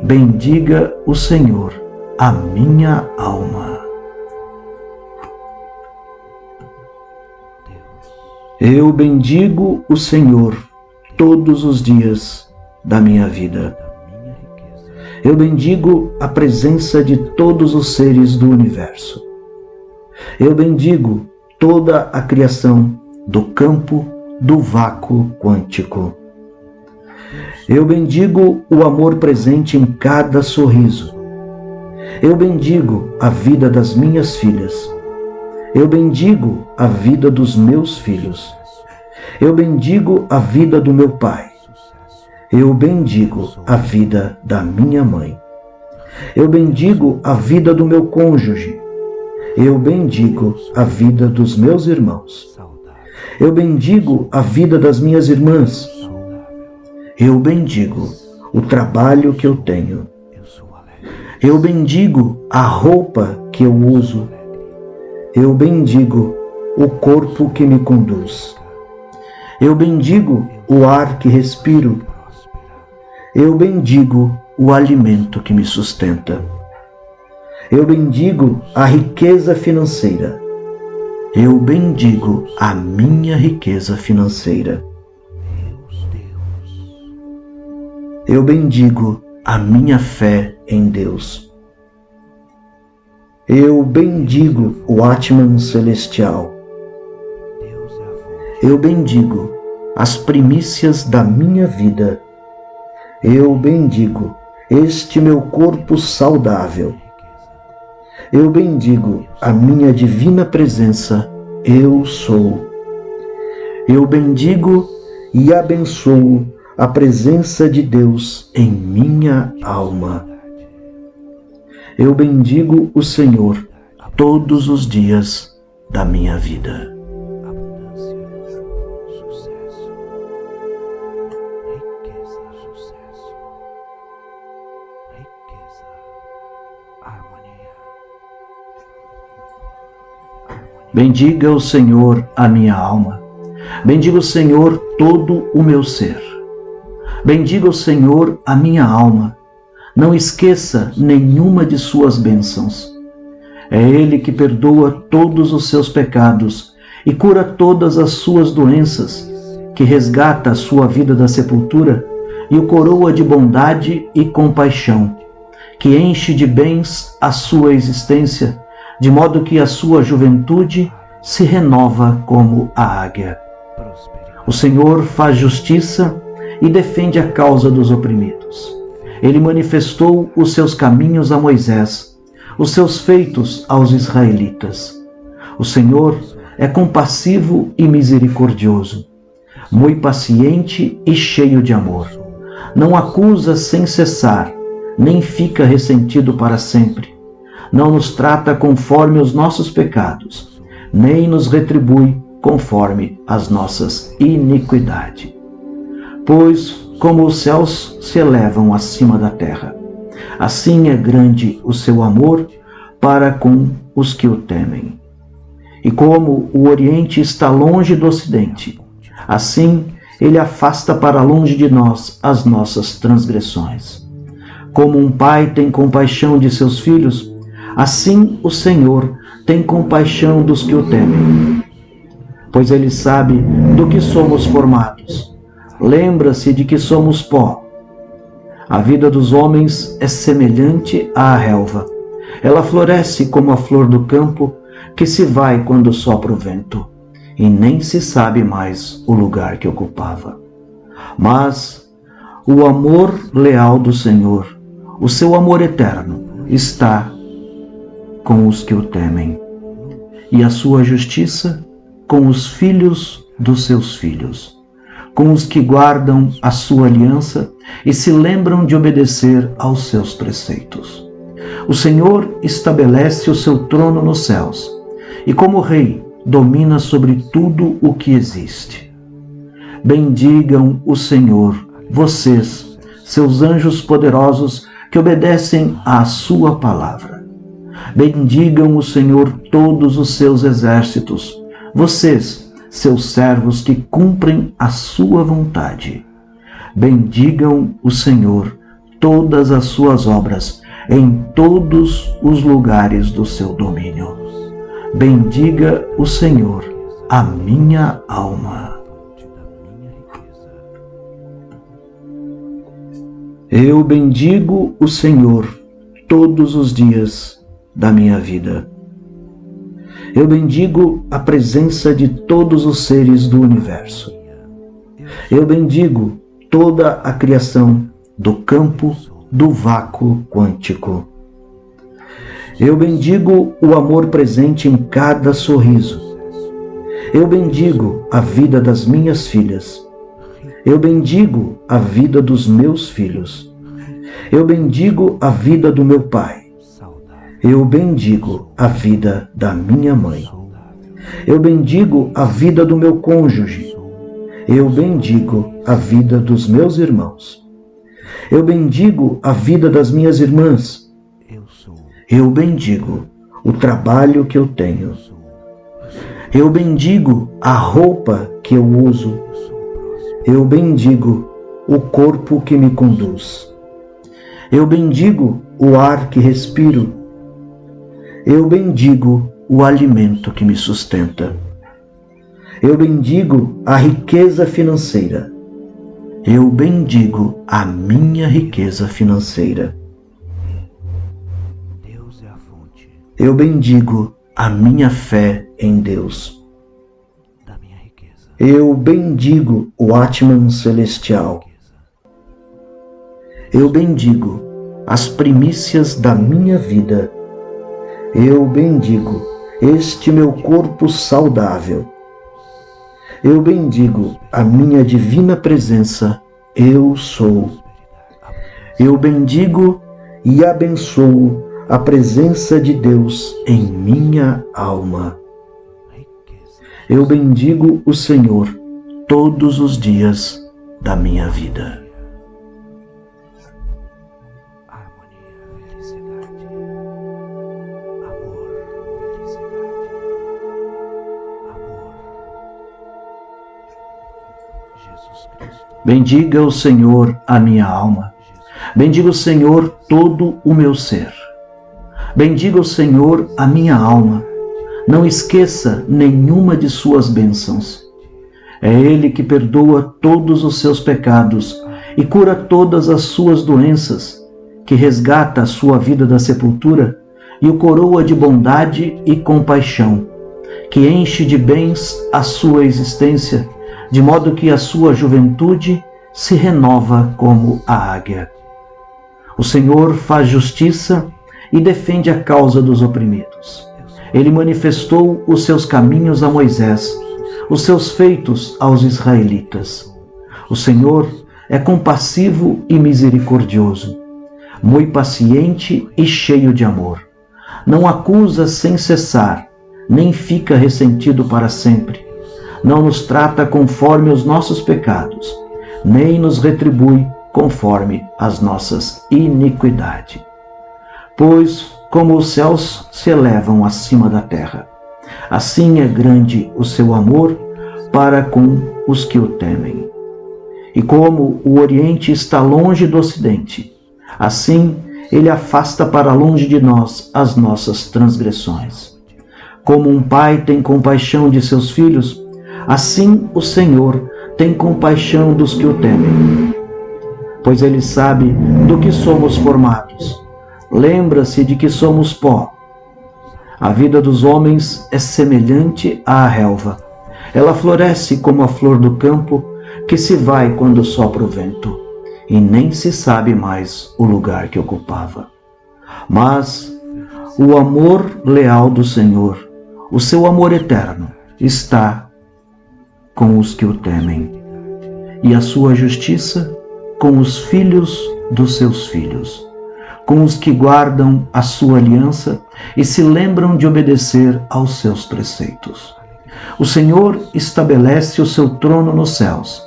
Bendiga o Senhor a minha alma. Eu bendigo o Senhor todos os dias da minha vida. Eu bendigo a presença de todos os seres do universo. Eu bendigo toda a criação do campo do vácuo quântico. Eu bendigo o amor presente em cada sorriso. Eu bendigo a vida das minhas filhas. Eu bendigo a vida dos meus filhos. Eu bendigo a vida do meu pai. Eu bendigo a vida da minha mãe. Eu bendigo a vida do meu cônjuge. Eu bendigo a vida dos meus irmãos. Eu bendigo a vida das minhas irmãs. Eu bendigo o trabalho que eu tenho. Eu bendigo a roupa que eu uso. Eu bendigo o corpo que me conduz. Eu bendigo o ar que respiro. Eu bendigo o alimento que me sustenta. Eu bendigo a riqueza financeira. Eu bendigo a minha riqueza financeira. Eu bendigo a minha fé em Deus. Eu bendigo o Atman celestial. Eu bendigo as primícias da minha vida. Eu bendigo este meu corpo saudável. Eu bendigo a minha divina presença, eu sou. Eu bendigo e abençoo a presença de Deus em minha alma. Eu bendigo o Senhor todos os dias da minha vida. Bendiga o Senhor a minha alma. Bendiga o Senhor todo o meu ser. Bendiga o Senhor a minha alma. Não esqueça nenhuma de suas bênçãos. É Ele que perdoa todos os seus pecados e cura todas as suas doenças, que resgata a sua vida da sepultura e o coroa de bondade e compaixão, que enche de bens a sua existência, de modo que a sua juventude se renova como a águia. O Senhor faz justiça e defende a causa dos oprimidos. Ele manifestou os seus caminhos a Moisés, os seus feitos aos israelitas. O Senhor é compassivo e misericordioso, muito paciente e cheio de amor. Não acusa sem cessar, nem fica ressentido para sempre. Não nos trata conforme os nossos pecados, nem nos retribui conforme as nossas iniquidades. Pois, como os céus se elevam acima da terra, assim é grande o seu amor para com os que o temem. E como o Oriente está longe do Ocidente, assim ele afasta para longe de nós as nossas transgressões. Como um pai tem compaixão de seus filhos, assim o Senhor tem compaixão dos que o temem. Pois ele sabe do que somos formados. Lembra-se de que somos pó. A vida dos homens é semelhante à relva. Ela floresce como a flor do campo, que se vai quando sopra o vento, e nem se sabe mais o lugar que ocupava. Mas o amor leal do Senhor, o seu amor eterno, está com os que o temem, e a sua justiça com os filhos dos seus filhos, com os que guardam a sua aliança e se lembram de obedecer aos seus preceitos. O Senhor estabelece o seu trono nos céus, e como rei domina sobre tudo o que existe. Bendigam o Senhor, vocês, seus anjos poderosos que obedecem à sua palavra. Bendigam o Senhor todos os seus exércitos, vocês, seus servos que cumprem a sua vontade. Bendigam o Senhor todas as suas obras em todos os lugares do seu domínio. Bendiga o Senhor a minha alma. Eu bendigo o Senhor todos os dias da minha vida. Eu bendigo a presença de todos os seres do universo. Eu bendigo toda a criação do campo do vácuo quântico. Eu bendigo o amor presente em cada sorriso. Eu bendigo a vida das minhas filhas. Eu bendigo a vida dos meus filhos. Eu bendigo a vida do meu pai. Eu bendigo a vida da minha mãe. Eu bendigo a vida do meu cônjuge. Eu bendigo a vida dos meus irmãos. Eu bendigo a vida das minhas irmãs. Eu bendigo o trabalho que eu tenho. Eu bendigo a roupa que eu uso. Eu bendigo o corpo que me conduz. Eu bendigo o ar que respiro. Eu bendigo o alimento que me sustenta. Eu bendigo a riqueza financeira. Eu bendigo a minha riqueza financeira. Eu bendigo a minha fé em Deus. Eu bendigo o Atman celestial. Eu bendigo as primícias da minha vida. Eu bendigo este meu corpo saudável. Eu bendigo a minha divina presença, eu sou. Eu bendigo e abençoo a presença de Deus em minha alma. Eu bendigo o Senhor todos os dias da minha vida. Bendiga o Senhor a minha alma. Bendiga o Senhor todo o meu ser. Bendiga o Senhor a minha alma. Não esqueça nenhuma de suas bênçãos. É Ele que perdoa todos os seus pecados e cura todas as suas doenças, que resgata a sua vida da sepultura e o coroa de bondade e compaixão, que enche de bens a sua existência, de modo que a sua juventude se renova como a águia. O Senhor faz justiça e defende a causa dos oprimidos. Ele manifestou os seus caminhos a Moisés, os seus feitos aos israelitas. O Senhor é compassivo e misericordioso, muito paciente e cheio de amor. Não acusa sem cessar, nem fica ressentido para sempre. Não nos trata conforme os nossos pecados, nem nos retribui conforme as nossas iniquidades. Pois, como os céus se elevam acima da terra, assim é grande o seu amor para com os que o temem. E como o Oriente está longe do Ocidente, assim ele afasta para longe de nós as nossas transgressões. Como um pai tem compaixão de seus filhos, assim o Senhor tem compaixão dos que o temem, pois Ele sabe do que somos formados. Lembra-se de que somos pó. A vida dos homens é semelhante à relva. Ela floresce como a flor do campo, que se vai quando sopra o vento, e nem se sabe mais o lugar que ocupava. Mas o amor leal do Senhor, o seu amor eterno, está com os que o temem, e a sua justiça com os filhos dos seus filhos, com os que guardam a sua aliança e se lembram de obedecer aos seus preceitos. O Senhor estabelece o seu trono nos céus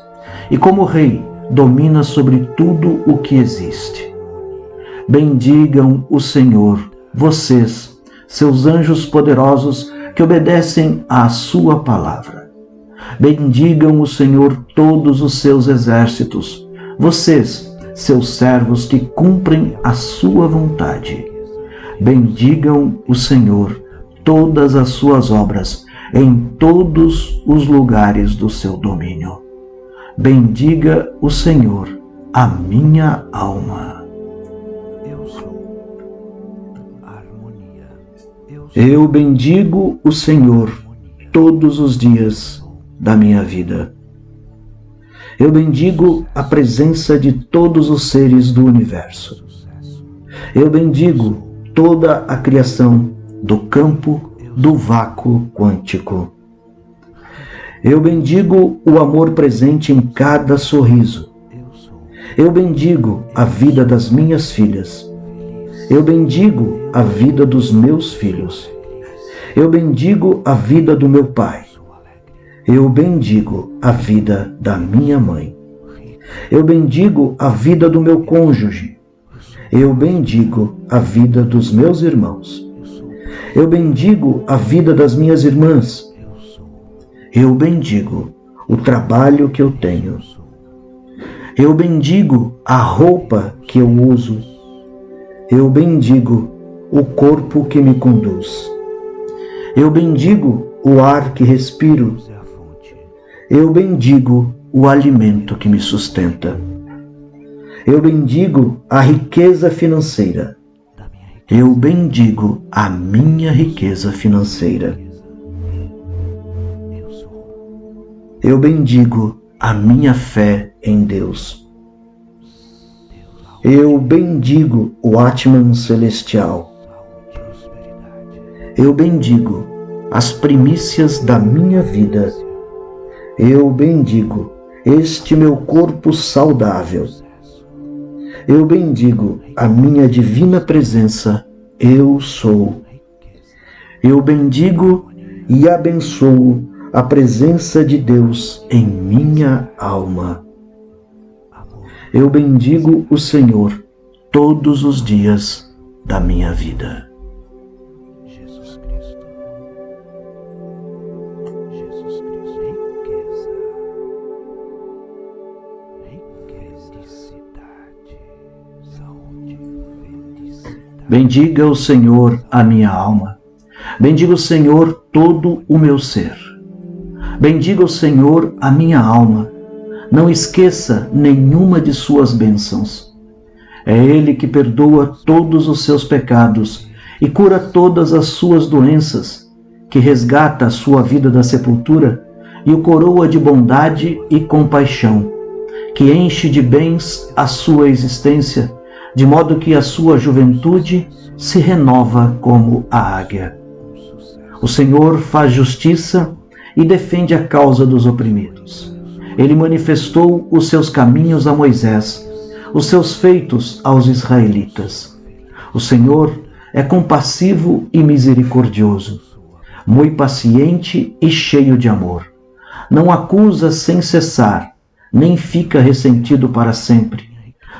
e, como Rei, domina sobre tudo o que existe. Bendigam o Senhor, vocês, seus anjos poderosos que obedecem à sua palavra. Bendigam o Senhor todos os seus exércitos, vocês, seus servos que cumprem a sua vontade. Bendigam o Senhor todas as suas obras em todos os lugares do seu domínio. Bendiga o Senhor a minha alma. Eu bendigo o Senhor todos os dias da minha vida. Eu bendigo a presença de todos os seres do universo. Eu bendigo toda a criação do campo do vácuo quântico. Eu bendigo o amor presente em cada sorriso. Eu bendigo a vida das minhas filhas. Eu bendigo a vida dos meus filhos. Eu bendigo a vida do meu pai. Eu bendigo a vida da minha mãe. Eu bendigo a vida do meu cônjuge. Eu bendigo a vida dos meus irmãos. Eu bendigo a vida das minhas irmãs. Eu bendigo o trabalho que eu tenho. Eu bendigo a roupa que eu uso. Eu bendigo o corpo que me conduz. Eu bendigo o ar que respiro. Eu bendigo o alimento que me sustenta. Eu bendigo a riqueza financeira. Eu bendigo a minha riqueza financeira. Eu bendigo a minha fé em Deus. Eu bendigo o Atman celestial. Eu bendigo as primícias da minha vida. Eu bendigo este meu corpo saudável. Eu bendigo a minha divina presença, eu sou. Eu bendigo e abençoo a presença de Deus em minha alma. Eu bendigo o Senhor todos os dias da minha vida. Jesus Cristo. Jesus Cristo. Riqueza. Felicidade. Saúde. Felicidade. Bendiga o Senhor a minha alma. Bendiga o Senhor todo o meu ser. Bendiga o Senhor a minha alma. Não esqueça nenhuma de suas bênçãos. É Ele que perdoa todos os seus pecados e cura todas as suas doenças, que resgata a sua vida da sepultura e o coroa de bondade e compaixão, que enche de bens a sua existência, de modo que a sua juventude se renova como a águia. O Senhor faz justiça e defende a causa dos oprimidos. Ele manifestou os seus caminhos a Moisés, os seus feitos aos israelitas. O Senhor é compassivo e misericordioso, muito paciente e cheio de amor. Não acusa sem cessar, nem fica ressentido para sempre.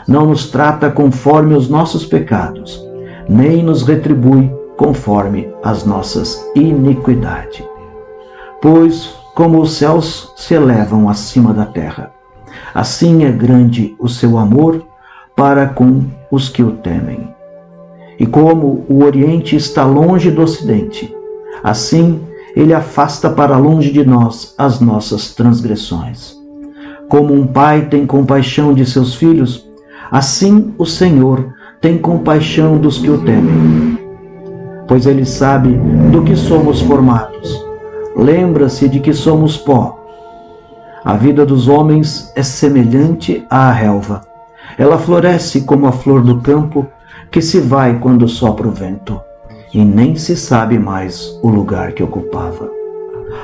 Não nos trata conforme os nossos pecados, nem nos retribui conforme as nossas iniquidades. Pois, como os céus se elevam acima da terra, assim é grande o seu amor para com os que o temem. E como o Oriente está longe do Ocidente, assim ele afasta para longe de nós as nossas transgressões. Como um pai tem compaixão de seus filhos, assim o Senhor tem compaixão dos que o temem. Pois ele sabe do que somos formados. Lembra-se de que somos pó. A vida dos homens é semelhante à relva. Ela floresce como a flor do campo, que se vai quando sopra o vento, e nem se sabe mais o lugar que ocupava.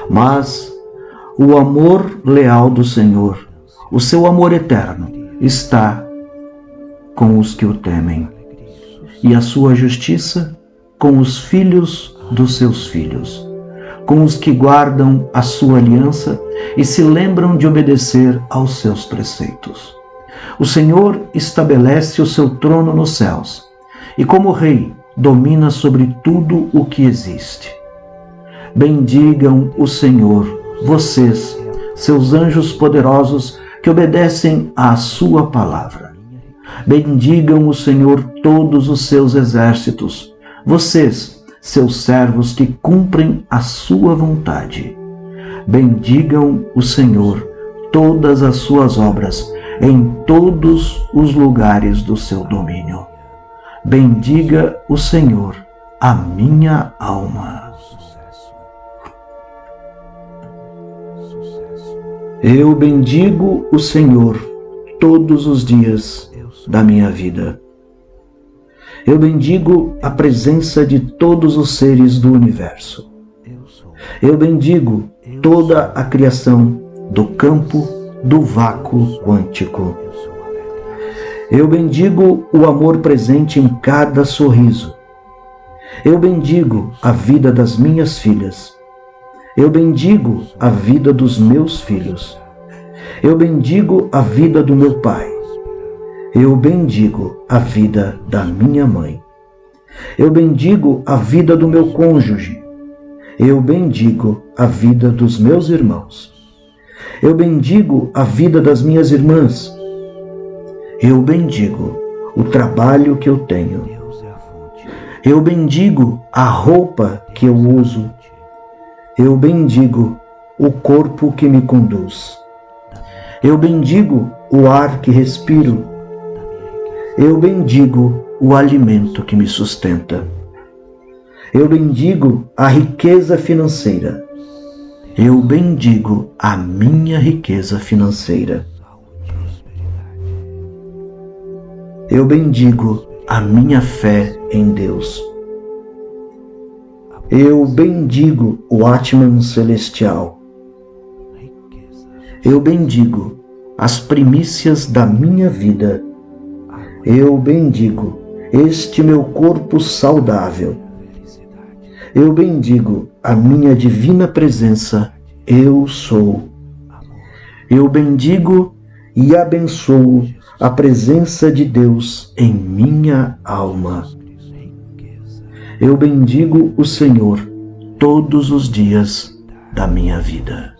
Mas o amor leal do Senhor, o seu amor eterno, está com os que o temem, e a sua justiça com os filhos dos seus filhos, com os que guardam a sua aliança e se lembram de obedecer aos seus preceitos. O Senhor estabelece o seu trono nos céus e, como rei, domina sobre tudo o que existe. Bendigam o Senhor, vocês, seus anjos poderosos que obedecem à sua palavra. Bendigam o Senhor todos os seus exércitos, vocês, seus servos que cumprem a sua vontade. Bendigam o Senhor todas as suas obras em todos os lugares do seu domínio. Bendiga o Senhor a minha alma. Eu bendigo o Senhor todos os dias da minha vida. Eu bendigo a presença de todos os seres do universo. Eu bendigo toda a criação do campo do vácuo quântico. Eu bendigo o amor presente em cada sorriso. Eu bendigo a vida das minhas filhas. Eu bendigo a vida dos meus filhos. Eu bendigo a vida do meu pai. Eu bendigo a vida da minha mãe. Eu bendigo a vida do meu cônjuge. Eu bendigo a vida dos meus irmãos. Eu bendigo a vida das minhas irmãs. Eu bendigo o trabalho que eu tenho. Eu bendigo a roupa que eu uso. Eu bendigo o corpo que me conduz. Eu bendigo o ar que respiro. Eu bendigo o alimento que me sustenta. Eu bendigo a riqueza financeira. Eu bendigo a minha riqueza financeira. Eu bendigo a minha fé em Deus. Eu bendigo o Atman celestial. Eu bendigo as primícias da minha vida. Eu bendigo este meu corpo saudável. Eu bendigo a minha divina presença. Eu sou. Eu bendigo e abençoo a presença de Deus em minha alma. Eu bendigo o Senhor todos os dias da minha vida.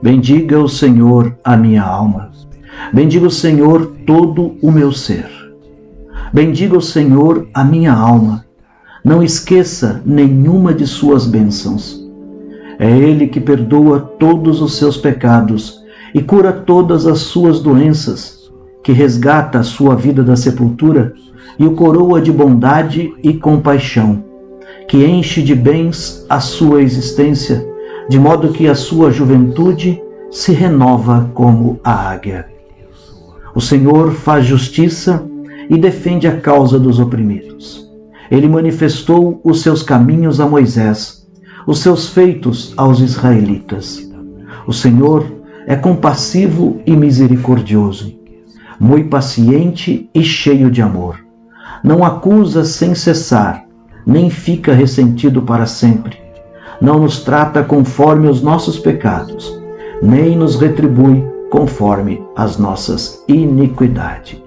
Bendiga o Senhor a minha alma. Bendiga o Senhor todo o meu ser. Bendiga o Senhor a minha alma. Não esqueça nenhuma de suas bênçãos. É Ele que perdoa todos os seus pecados e cura todas as suas doenças, que resgata a sua vida da sepultura e o coroa de bondade e compaixão, que enche de bens a sua existência, de modo que a sua juventude se renova como a águia. O Senhor faz justiça e defende a causa dos oprimidos. Ele manifestou os seus caminhos a Moisés, os seus feitos aos israelitas. O Senhor é compassivo e misericordioso, muito paciente e cheio de amor. Não acusa sem cessar, nem fica ressentido para sempre. Não nos trata conforme os nossos pecados, nem nos retribui conforme as nossas iniquidades.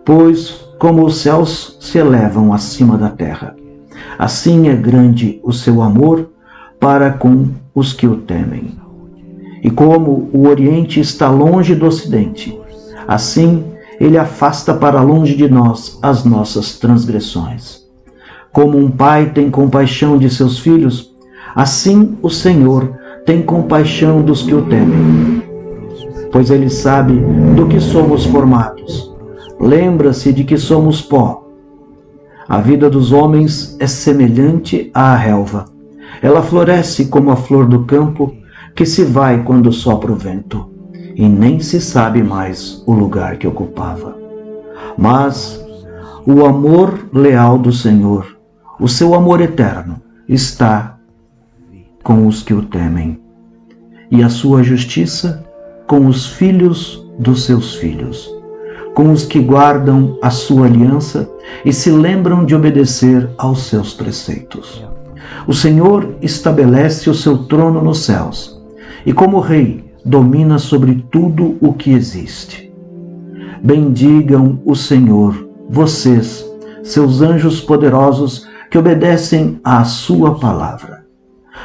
Pois, como os céus se elevam acima da terra, assim é grande o seu amor para com os que o temem. E como o Oriente está longe do Ocidente, assim ele afasta para longe de nós as nossas transgressões. Como um pai tem compaixão de seus filhos, assim o Senhor tem compaixão dos que o temem. Pois ele sabe do que somos formados. Lembra-se de que somos pó. A vida dos homens é semelhante à relva. Ela floresce como a flor do campo, que se vai quando sopra o vento, e nem se sabe mais o lugar que ocupava. Mas o amor leal do Senhor, o seu amor eterno, está com os que o temem, e a sua justiça com os filhos dos seus filhos, com os que guardam a sua aliança e se lembram de obedecer aos seus preceitos. O Senhor estabelece o seu trono nos céus e, como rei, domina sobre tudo o que existe. Bendigam o Senhor, vocês, seus anjos poderosos que obedecem à sua palavra.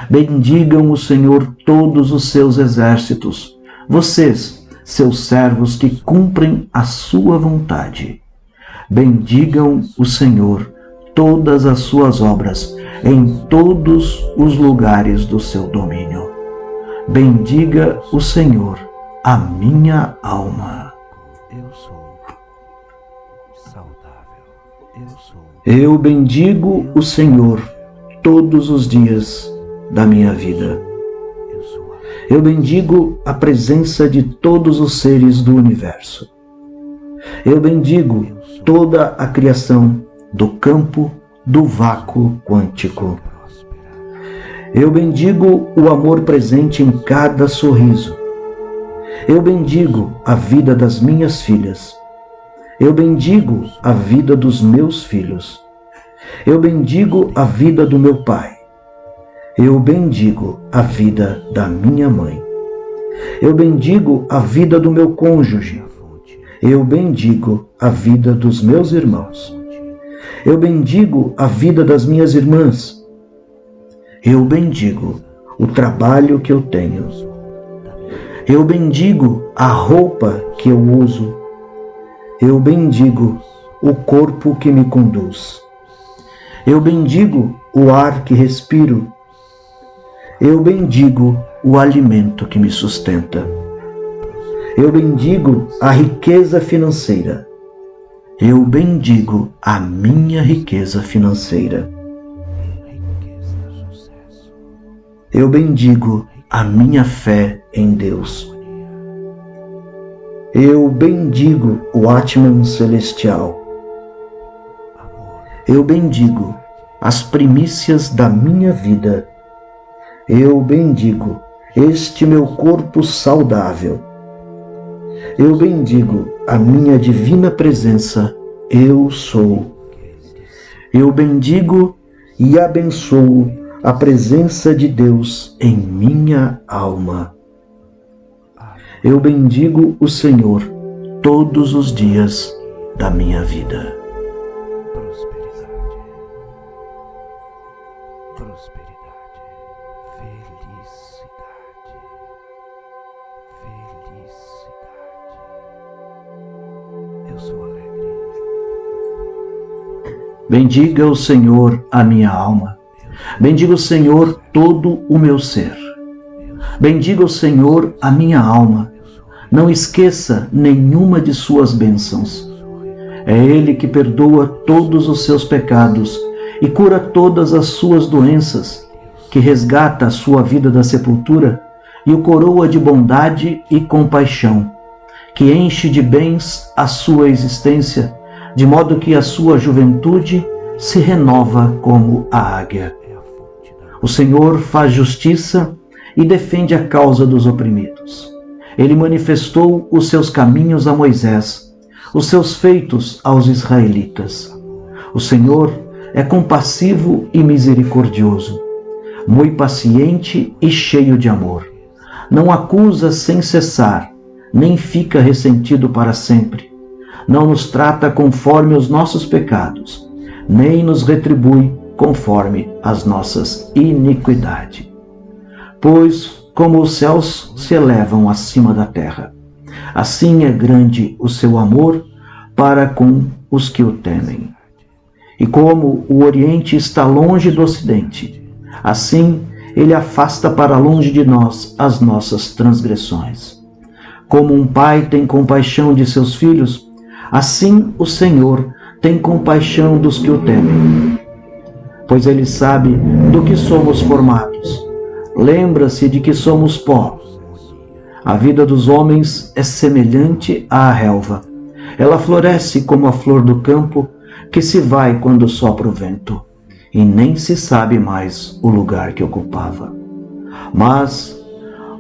Bendigam o Senhor todos os seus exércitos, vocês, seus servos que cumprem a sua vontade. Bendigam o Senhor todas as suas obras em todos os lugares do seu domínio. Bendiga o Senhor a minha alma. Eu sou saudável. Eu bendigo o Senhor todos os dias da minha vida. Eu bendigo a presença de todos os seres do universo. Eu bendigo toda a criação do campo do vácuo quântico. Eu bendigo o amor presente em cada sorriso. Eu bendigo a vida das minhas filhas. Eu bendigo a vida dos meus filhos. Eu bendigo a vida do meu pai. Eu bendigo a vida da minha mãe. Eu bendigo a vida do meu cônjuge. Eu bendigo a vida dos meus irmãos. Eu bendigo a vida das minhas irmãs. Eu bendigo o trabalho que eu tenho. Eu bendigo a roupa que eu uso. Eu bendigo o corpo que me conduz. Eu bendigo o ar que respiro. Eu bendigo o alimento que me sustenta. Eu bendigo a riqueza financeira. Eu bendigo a minha riqueza financeira. Eu bendigo a minha fé em Deus. Eu bendigo o Atman celestial. Eu bendigo as primícias da minha vida. Eu bendigo este meu corpo saudável. Eu bendigo a minha divina presença, eu sou. Eu bendigo e abençoo a presença de Deus em minha alma. Eu bendigo o Senhor todos os dias da minha vida. Prosperidade, felicidade, eu sou alegre. Bendiga o Senhor a minha alma. Bendiga o Senhor todo o meu ser. Bendiga o Senhor a minha alma. Não esqueça nenhuma de suas bênçãos. É Ele que perdoa todos os seus pecados e cura todas as suas doenças, que resgata a sua vida da sepultura e o coroa de bondade e compaixão, que enche de bens a sua existência, de modo que a sua juventude se renova como a águia. O Senhor faz justiça e defende a causa dos oprimidos. Ele manifestou os seus caminhos a Moisés, os seus feitos aos israelitas. O Senhor é compassivo e misericordioso, muito paciente e cheio de amor. Não acusa sem cessar, nem fica ressentido para sempre. Não nos trata conforme os nossos pecados, nem nos retribui conforme as nossas iniquidades. Pois, como os céus se elevam acima da terra, assim é grande o seu amor para com os que o temem. E como o Oriente está longe do Ocidente, assim ele afasta para longe de nós as nossas transgressões. Como um pai tem compaixão de seus filhos, assim o Senhor tem compaixão dos que o temem. Pois ele sabe do que somos formados. Lembra-se de que somos pó. A vida dos homens é semelhante à relva. Ela floresce como a flor do campo, que se vai quando sopra o vento, e nem se sabe mais o lugar que ocupava. Mas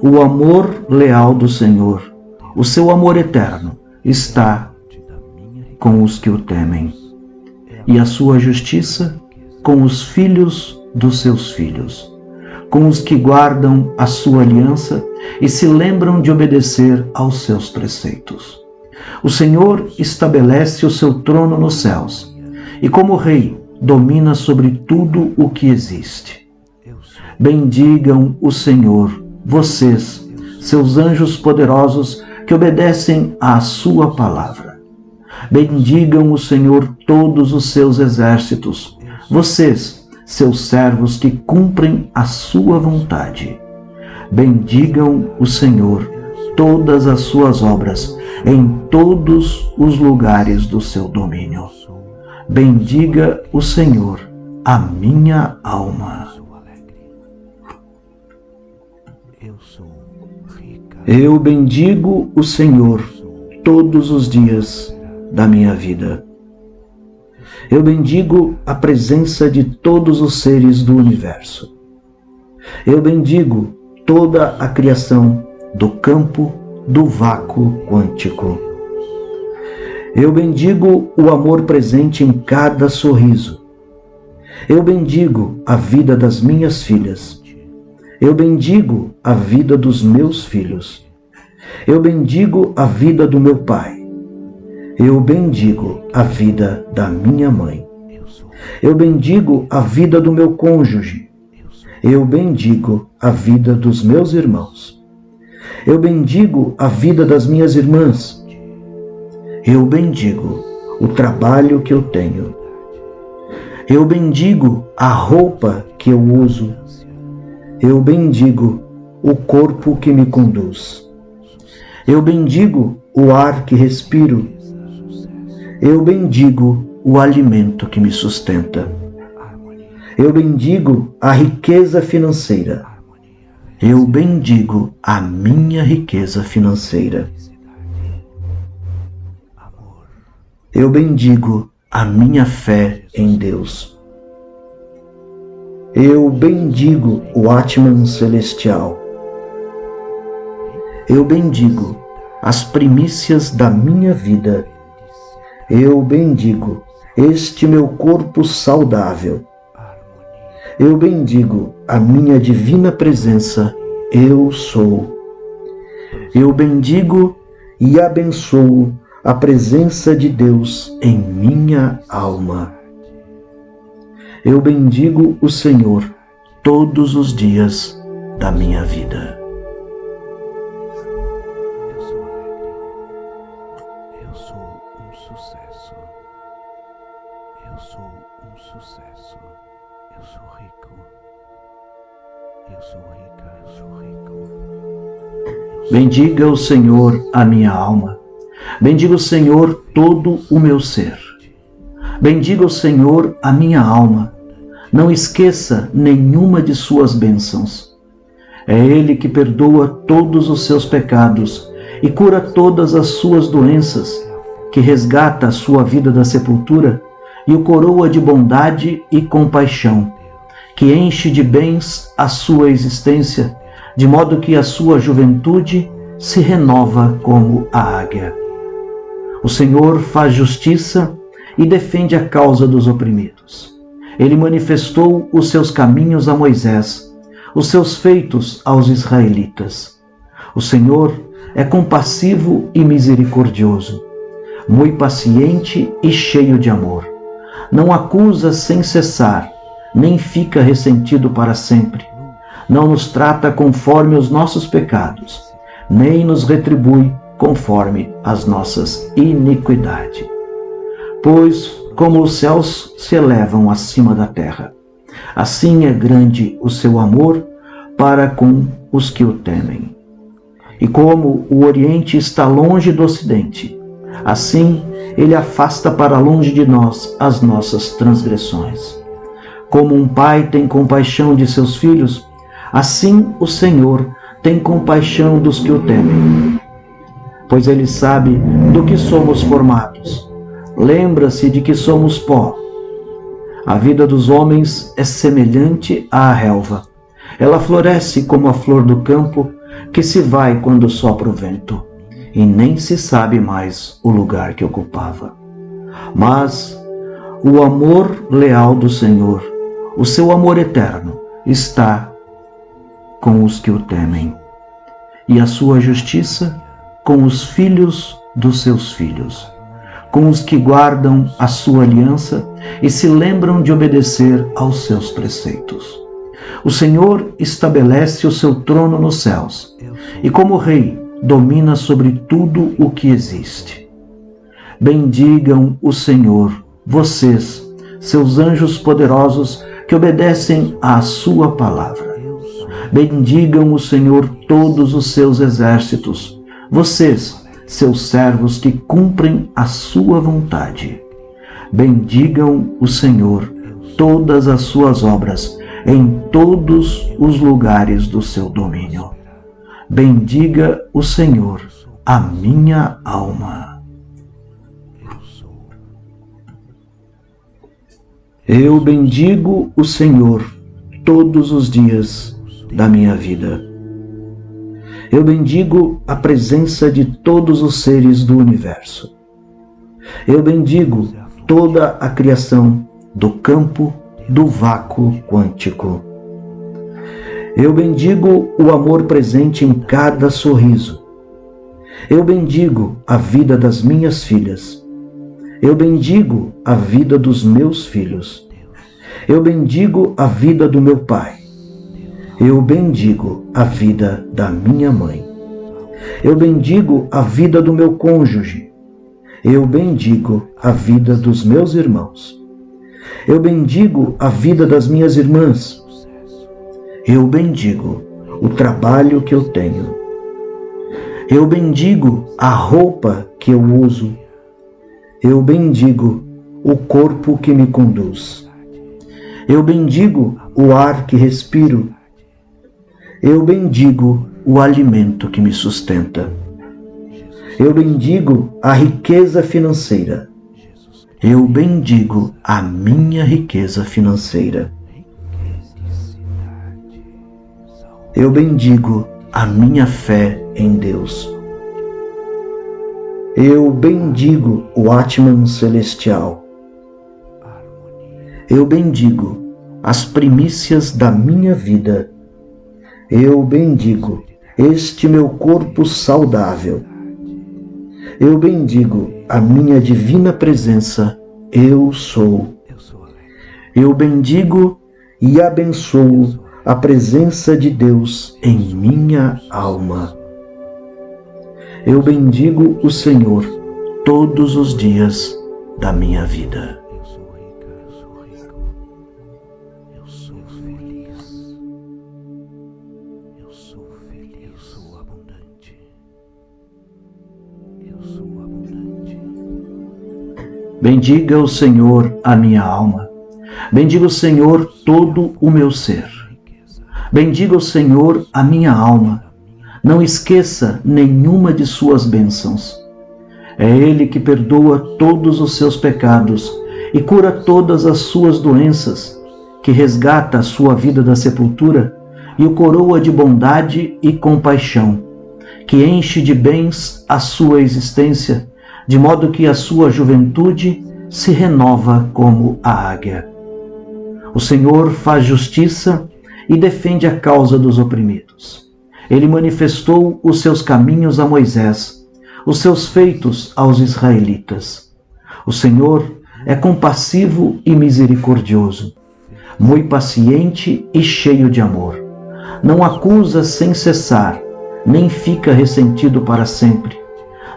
O amor leal do Senhor, o seu amor eterno, está com os que o temem, e a sua justiça com os filhos dos seus filhos, com os que guardam a sua aliança e se lembram de obedecer aos seus preceitos. O Senhor estabelece o seu trono nos céus, e como rei domina sobre tudo o que existe. Bendigam o Senhor, vocês, seus anjos poderosos que obedecem à sua palavra. Bendigam o Senhor todos os seus exércitos, vocês, seus servos que cumprem a sua vontade. Bendigam o Senhor todas as suas obras em todos os lugares do seu domínio. Bendiga o Senhor a minha alma. Eu bendigo o Senhor todos os dias da minha vida. Eu bendigo a presença de todos os seres do universo. Eu bendigo toda a criação do campo do vácuo quântico. Eu bendigo o amor presente em cada sorriso. Eu bendigo a vida das minhas filhas. Eu bendigo a vida dos meus filhos. Eu bendigo a vida do meu pai. Eu bendigo a vida da minha mãe. Eu bendigo a vida do meu cônjuge. Eu bendigo a vida dos meus irmãos. Eu bendigo a vida das minhas irmãs. Eu bendigo o trabalho que eu tenho. Eu bendigo a roupa que eu uso. Eu bendigo o corpo que me conduz. Eu bendigo o ar que respiro. Eu bendigo o alimento que me sustenta. Eu bendigo a riqueza financeira. Eu bendigo a minha riqueza financeira. Eu bendigo a minha fé em Deus. Eu bendigo o Atman celestial. Eu bendigo as primícias da minha vida. Eu bendigo este meu corpo saudável. Eu bendigo a minha divina presença, eu sou. Eu bendigo e abençoo a presença de Deus em minha alma. Eu bendigo o Senhor todos os dias da minha vida. Eu sou um sucesso. Eu sou um sucesso. Eu sou rico. Eu sou rica. Eu sou rico. Bendiga o Senhor a minha alma. Bendiga o Senhor todo o meu ser. Bendiga o Senhor a minha alma. Não esqueça nenhuma de suas bênçãos. É Ele que perdoa todos os seus pecados e cura todas as suas doenças, que resgata a sua vida da sepultura e o coroa de bondade e compaixão, que enche de bens a sua existência, de modo que a sua juventude se renova como a águia. O Senhor faz justiça e defende a causa dos oprimidos. Ele manifestou os seus caminhos a Moisés, os seus feitos aos israelitas. O Senhor é compassivo e misericordioso, muito paciente e cheio de amor. Não acusa sem cessar, nem fica ressentido para sempre. Não nos trata conforme os nossos pecados, nem nos retribui conforme as nossas iniquidades. Pois, como os céus se elevam acima da terra, assim é grande o seu amor para com os que o temem. E como o Oriente está longe do Ocidente, assim ele afasta para longe de nós as nossas transgressões. Como um pai tem compaixão de seus filhos, assim o Senhor tem compaixão dos que o temem. Pois ele sabe do que somos formados. Lembra-se de que somos pó. A vida dos homens é semelhante à relva. Ela floresce como a flor do campo que se vai quando sopra o vento, e nem se sabe mais o lugar que ocupava. Mas o amor leal do Senhor, o seu amor eterno, está com os que o temem, e a sua justiça com os filhos dos seus filhos, com os que guardam a sua aliança e se lembram de obedecer aos seus preceitos. O Senhor estabelece o seu trono nos céus, e como rei domina sobre tudo o que existe. Bendigam o Senhor, vocês, seus anjos poderosos que obedecem à sua palavra. Bendigam o Senhor todos os seus exércitos, vocês, seus servos que cumprem a sua vontade. Bendigam o Senhor todas as suas obras em todos os lugares do seu domínio. Bendiga o Senhor a minha alma. Eu bendigo o Senhor todos os dias da minha vida. Eu bendigo a presença de todos os seres do universo. Eu bendigo toda a criação do campo do vácuo quântico. Eu bendigo o amor presente em cada sorriso. Eu bendigo a vida das minhas filhas. Eu bendigo a vida dos meus filhos. Eu bendigo a vida do meu pai. Eu bendigo a vida da minha mãe. Eu bendigo a vida do meu cônjuge. Eu bendigo a vida dos meus irmãos. Eu bendigo a vida das minhas irmãs. Eu bendigo o trabalho que eu tenho. Eu bendigo a roupa que eu uso. Eu bendigo o corpo que me conduz. Eu bendigo o ar que respiro. Eu bendigo o alimento que me sustenta. Eu bendigo a riqueza financeira. Eu bendigo a minha riqueza financeira. Eu bendigo a minha fé em Deus. Eu bendigo o Atman celestial. Eu bendigo as primícias da minha vida. Eu bendigo este meu corpo saudável. Eu bendigo a minha divina presença. Eu sou. Eu bendigo e abençoo a presença de Deus em minha alma. Eu bendigo o Senhor todos os dias da minha vida. Eu sou rica, eu sou rico. Eu sou feliz. Eu sou feliz. Eu sou abundante. Eu sou abundante. Bendiga o Senhor a minha alma. Bendiga o Senhor todo o meu ser. Bendiga o Senhor a minha alma. Não esqueça nenhuma de suas bênçãos. É Ele que perdoa todos os seus pecados e cura todas as suas doenças, que resgata a sua vida da sepultura e o coroa de bondade e compaixão, que enche de bens a sua existência, de modo que a sua juventude se renova como a águia. O Senhor faz justiça e defende a causa dos oprimidos. Ele manifestou os seus caminhos a Moisés, os seus feitos aos israelitas. O Senhor é compassivo e misericordioso, muito paciente e cheio de amor. Não acusa sem cessar, nem fica ressentido para sempre.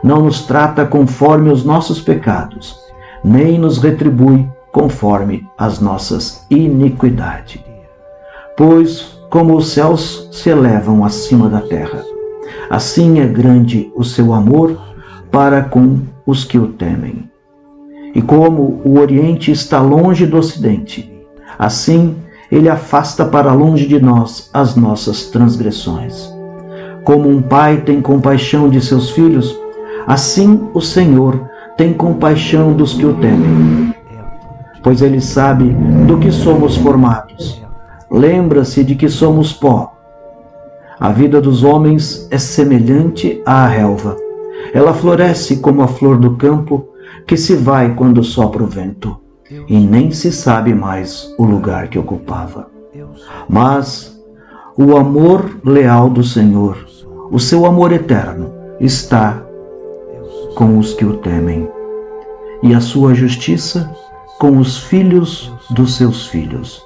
Não nos trata conforme os nossos pecados, nem nos retribui conforme as nossas iniquidades. Pois, como os céus se elevam acima da terra, assim é grande o seu amor para com os que o temem. E como o Oriente está longe do Ocidente, assim ele afasta para longe de nós as nossas transgressões. Como um pai tem compaixão de seus filhos, assim o Senhor tem compaixão dos que o temem. Pois ele sabe do que somos formados. Lembra-se de que somos pó. A vida dos homens é semelhante à relva. Ela floresce como a flor do campo, que se vai quando sopra o vento, e nem se sabe mais o lugar que ocupava. Mas o amor leal do Senhor, o seu amor eterno, está com os que o temem, e a sua justiça com os filhos dos seus filhos,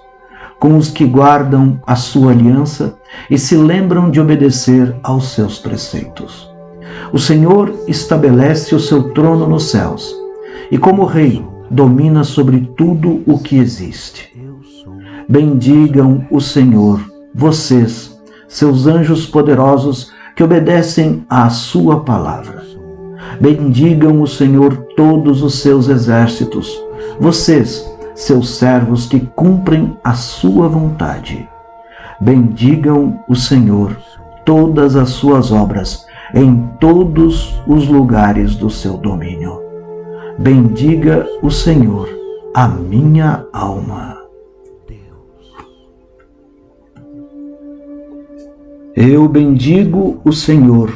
com os que guardam a sua aliança e se lembram de obedecer aos seus preceitos. O Senhor estabelece o seu trono nos céus, e como rei domina sobre tudo o que existe. Bendigam o Senhor, vocês, seus anjos poderosos que obedecem à sua palavra. Bendigam o Senhor todos os seus exércitos, vocês, seus servos que cumprem a sua vontade. Bendigam o Senhor todas as suas obras em todos os lugares do seu domínio. Bendiga o Senhor a minha alma. Eu bendigo o Senhor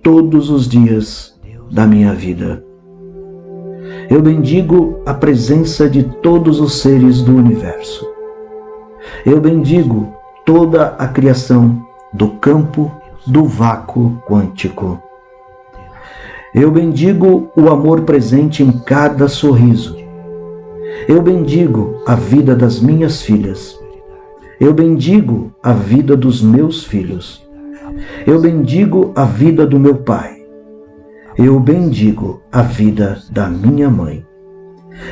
todos os dias da minha vida. Eu bendigo a presença de todos os seres do universo. Eu bendigo toda a criação do campo do vácuo quântico. Eu bendigo o amor presente em cada sorriso. Eu bendigo a vida das minhas filhas. Eu bendigo a vida dos meus filhos. Eu bendigo a vida do meu pai. Eu bendigo a vida da minha mãe.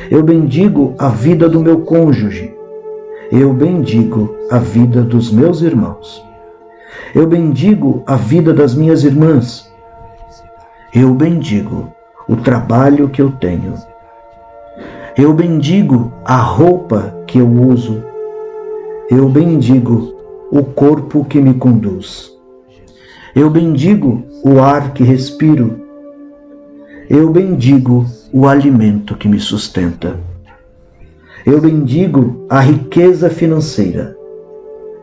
Eu bendigo a vida do meu cônjuge. Eu bendigo a vida dos meus irmãos. Eu bendigo a vida das minhas irmãs. Eu bendigo o trabalho que eu tenho. Eu bendigo a roupa que eu uso. Eu bendigo o corpo que me conduz. Eu bendigo o ar que respiro. Eu bendigo o alimento que me sustenta. Eu bendigo a riqueza financeira.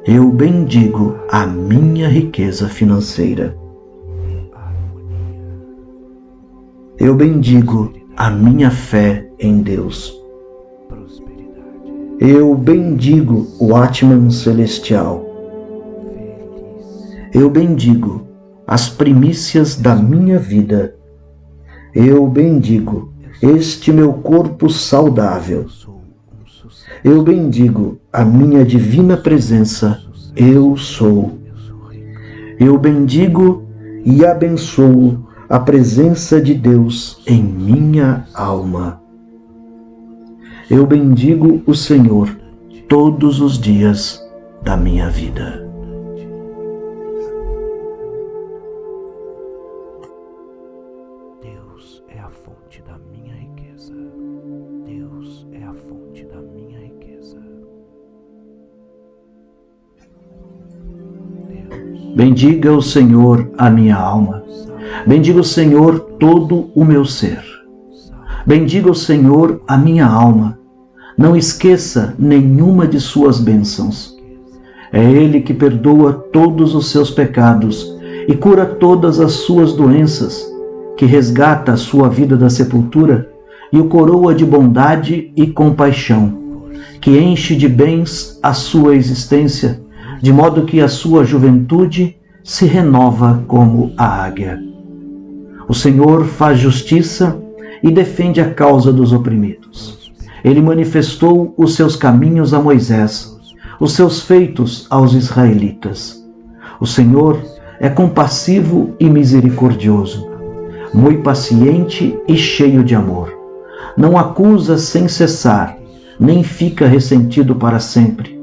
Eu bendigo a minha riqueza financeira. Eu bendigo a minha fé em Deus. Eu bendigo o Atman celestial. Eu bendigo as primícias da minha vida. Eu bendigo este meu corpo saudável. Eu bendigo a minha divina presença. Eu sou. Eu bendigo e abençoo a presença de Deus em minha alma. Eu bendigo o Senhor todos os dias da minha vida. Deus é a fonte da minha riqueza. Deus é a fonte da minha riqueza. Bendiga o Senhor a minha alma. Bendiga o Senhor todo o meu ser. Bendiga o Senhor a minha alma. Não esqueça nenhuma de suas bênçãos. É Ele que perdoa todos os seus pecados e cura todas as suas doenças, que resgata a sua vida da sepultura e o coroa de bondade e compaixão, que enche de bens a sua existência, de modo que a sua juventude se renova como a águia. O Senhor faz justiça e defende a causa dos oprimidos. Ele manifestou os seus caminhos a Moisés, os seus feitos aos israelitas. O Senhor é compassivo e misericordioso, muito paciente e cheio de amor. Não acusa sem cessar, nem fica ressentido para sempre.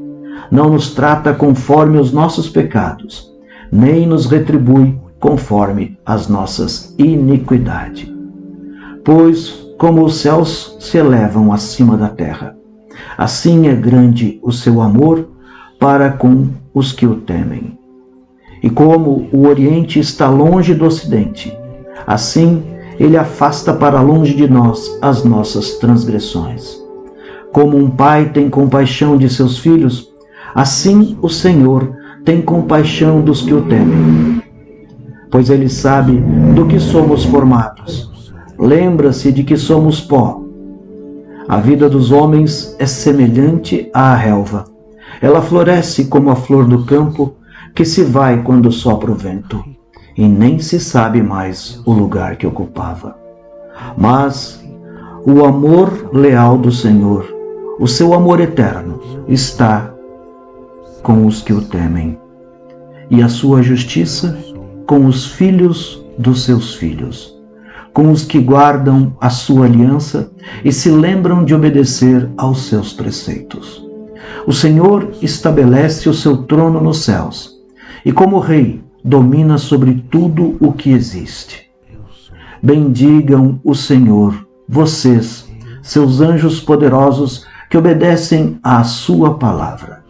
Não nos trata conforme os nossos pecados, nem nos retribui conforme as nossas iniquidades. Pois, como os céus se elevam acima da terra, assim é grande o seu amor para com os que o temem. E como o Oriente está longe do Ocidente, assim ele afasta para longe de nós as nossas transgressões. Como um pai tem compaixão de seus filhos, assim o Senhor tem compaixão dos que o temem, pois ele sabe do que somos formados. Lembra-se de que somos pó. A vida dos homens é semelhante à relva. Ela floresce como a flor do campo, que se vai quando sopra o vento, e nem se sabe mais o lugar que ocupava. Mas o amor leal do Senhor, o seu amor eterno, está com os que o temem, e a sua justiça com os filhos dos seus filhos, com os que guardam a sua aliança e se lembram de obedecer aos seus preceitos. O Senhor estabelece o seu trono nos céus, e como rei domina sobre tudo o que existe. Bendigam o Senhor, vocês, seus anjos poderosos que obedecem à sua palavra.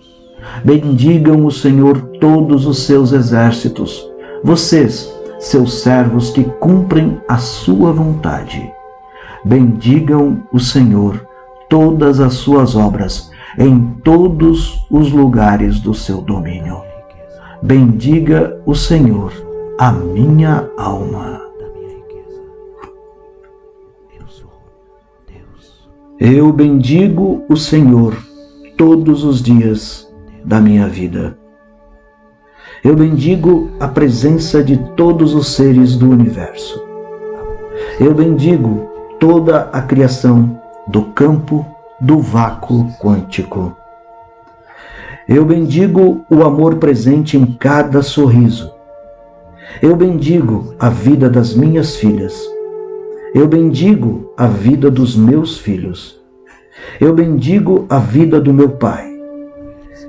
Bendigam o Senhor todos os seus exércitos, vocês, seus servos que cumprem a sua vontade. Bendigam o Senhor todas as suas obras em todos os lugares do seu domínio. Bendiga o Senhor a minha alma. Eu bendigo o Senhor todos os dias da minha vida. Eu bendigo a presença de todos os seres do universo. Eu bendigo toda a criação do campo do vácuo quântico. Eu bendigo o amor presente em cada sorriso. Eu bendigo a vida das minhas filhas. Eu bendigo a vida dos meus filhos. Eu bendigo a vida do meu pai.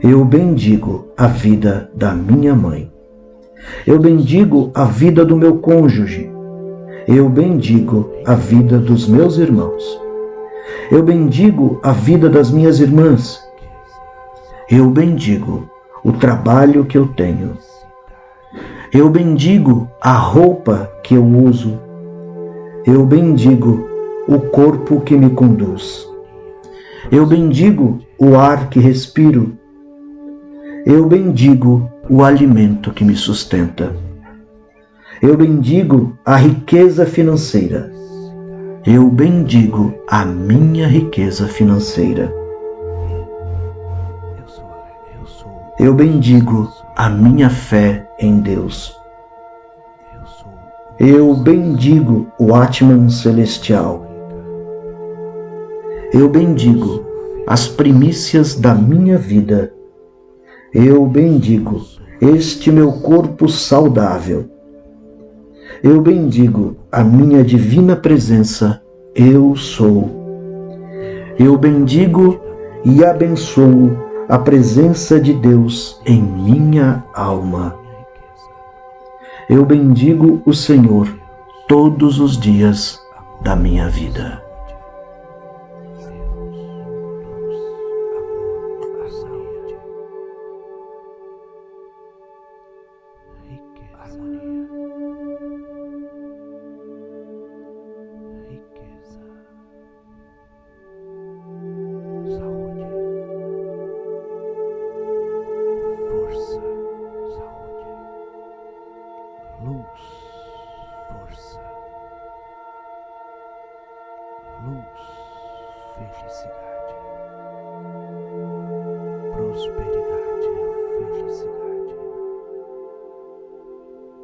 Eu bendigo a vida da minha mãe. Eu bendigo a vida do meu cônjuge. Eu bendigo a vida dos meus irmãos. Eu bendigo a vida das minhas irmãs. Eu bendigo o trabalho que eu tenho. Eu bendigo a roupa que eu uso. Eu bendigo o corpo que me conduz. Eu bendigo o ar que respiro. Eu bendigo o alimento que me sustenta. Eu bendigo a riqueza financeira. Eu bendigo a minha riqueza financeira. Eu bendigo a minha fé em Deus. Eu bendigo o Atman celestial. Eu bendigo as primícias da minha vida. Eu bendigo este meu corpo saudável. Eu bendigo a minha divina presença, eu sou. Eu bendigo e abençoo a presença de Deus em minha alma. Eu bendigo o Senhor todos os dias da minha vida. Felicidade, prosperidade, felicidade,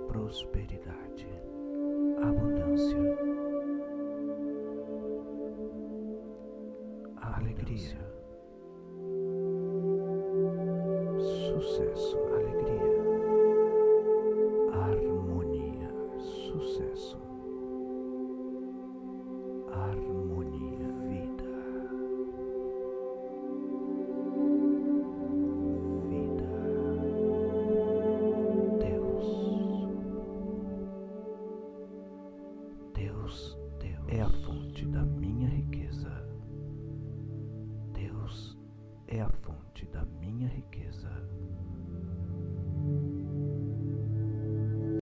prosperidade, abundância, alegria, sucesso, alegria.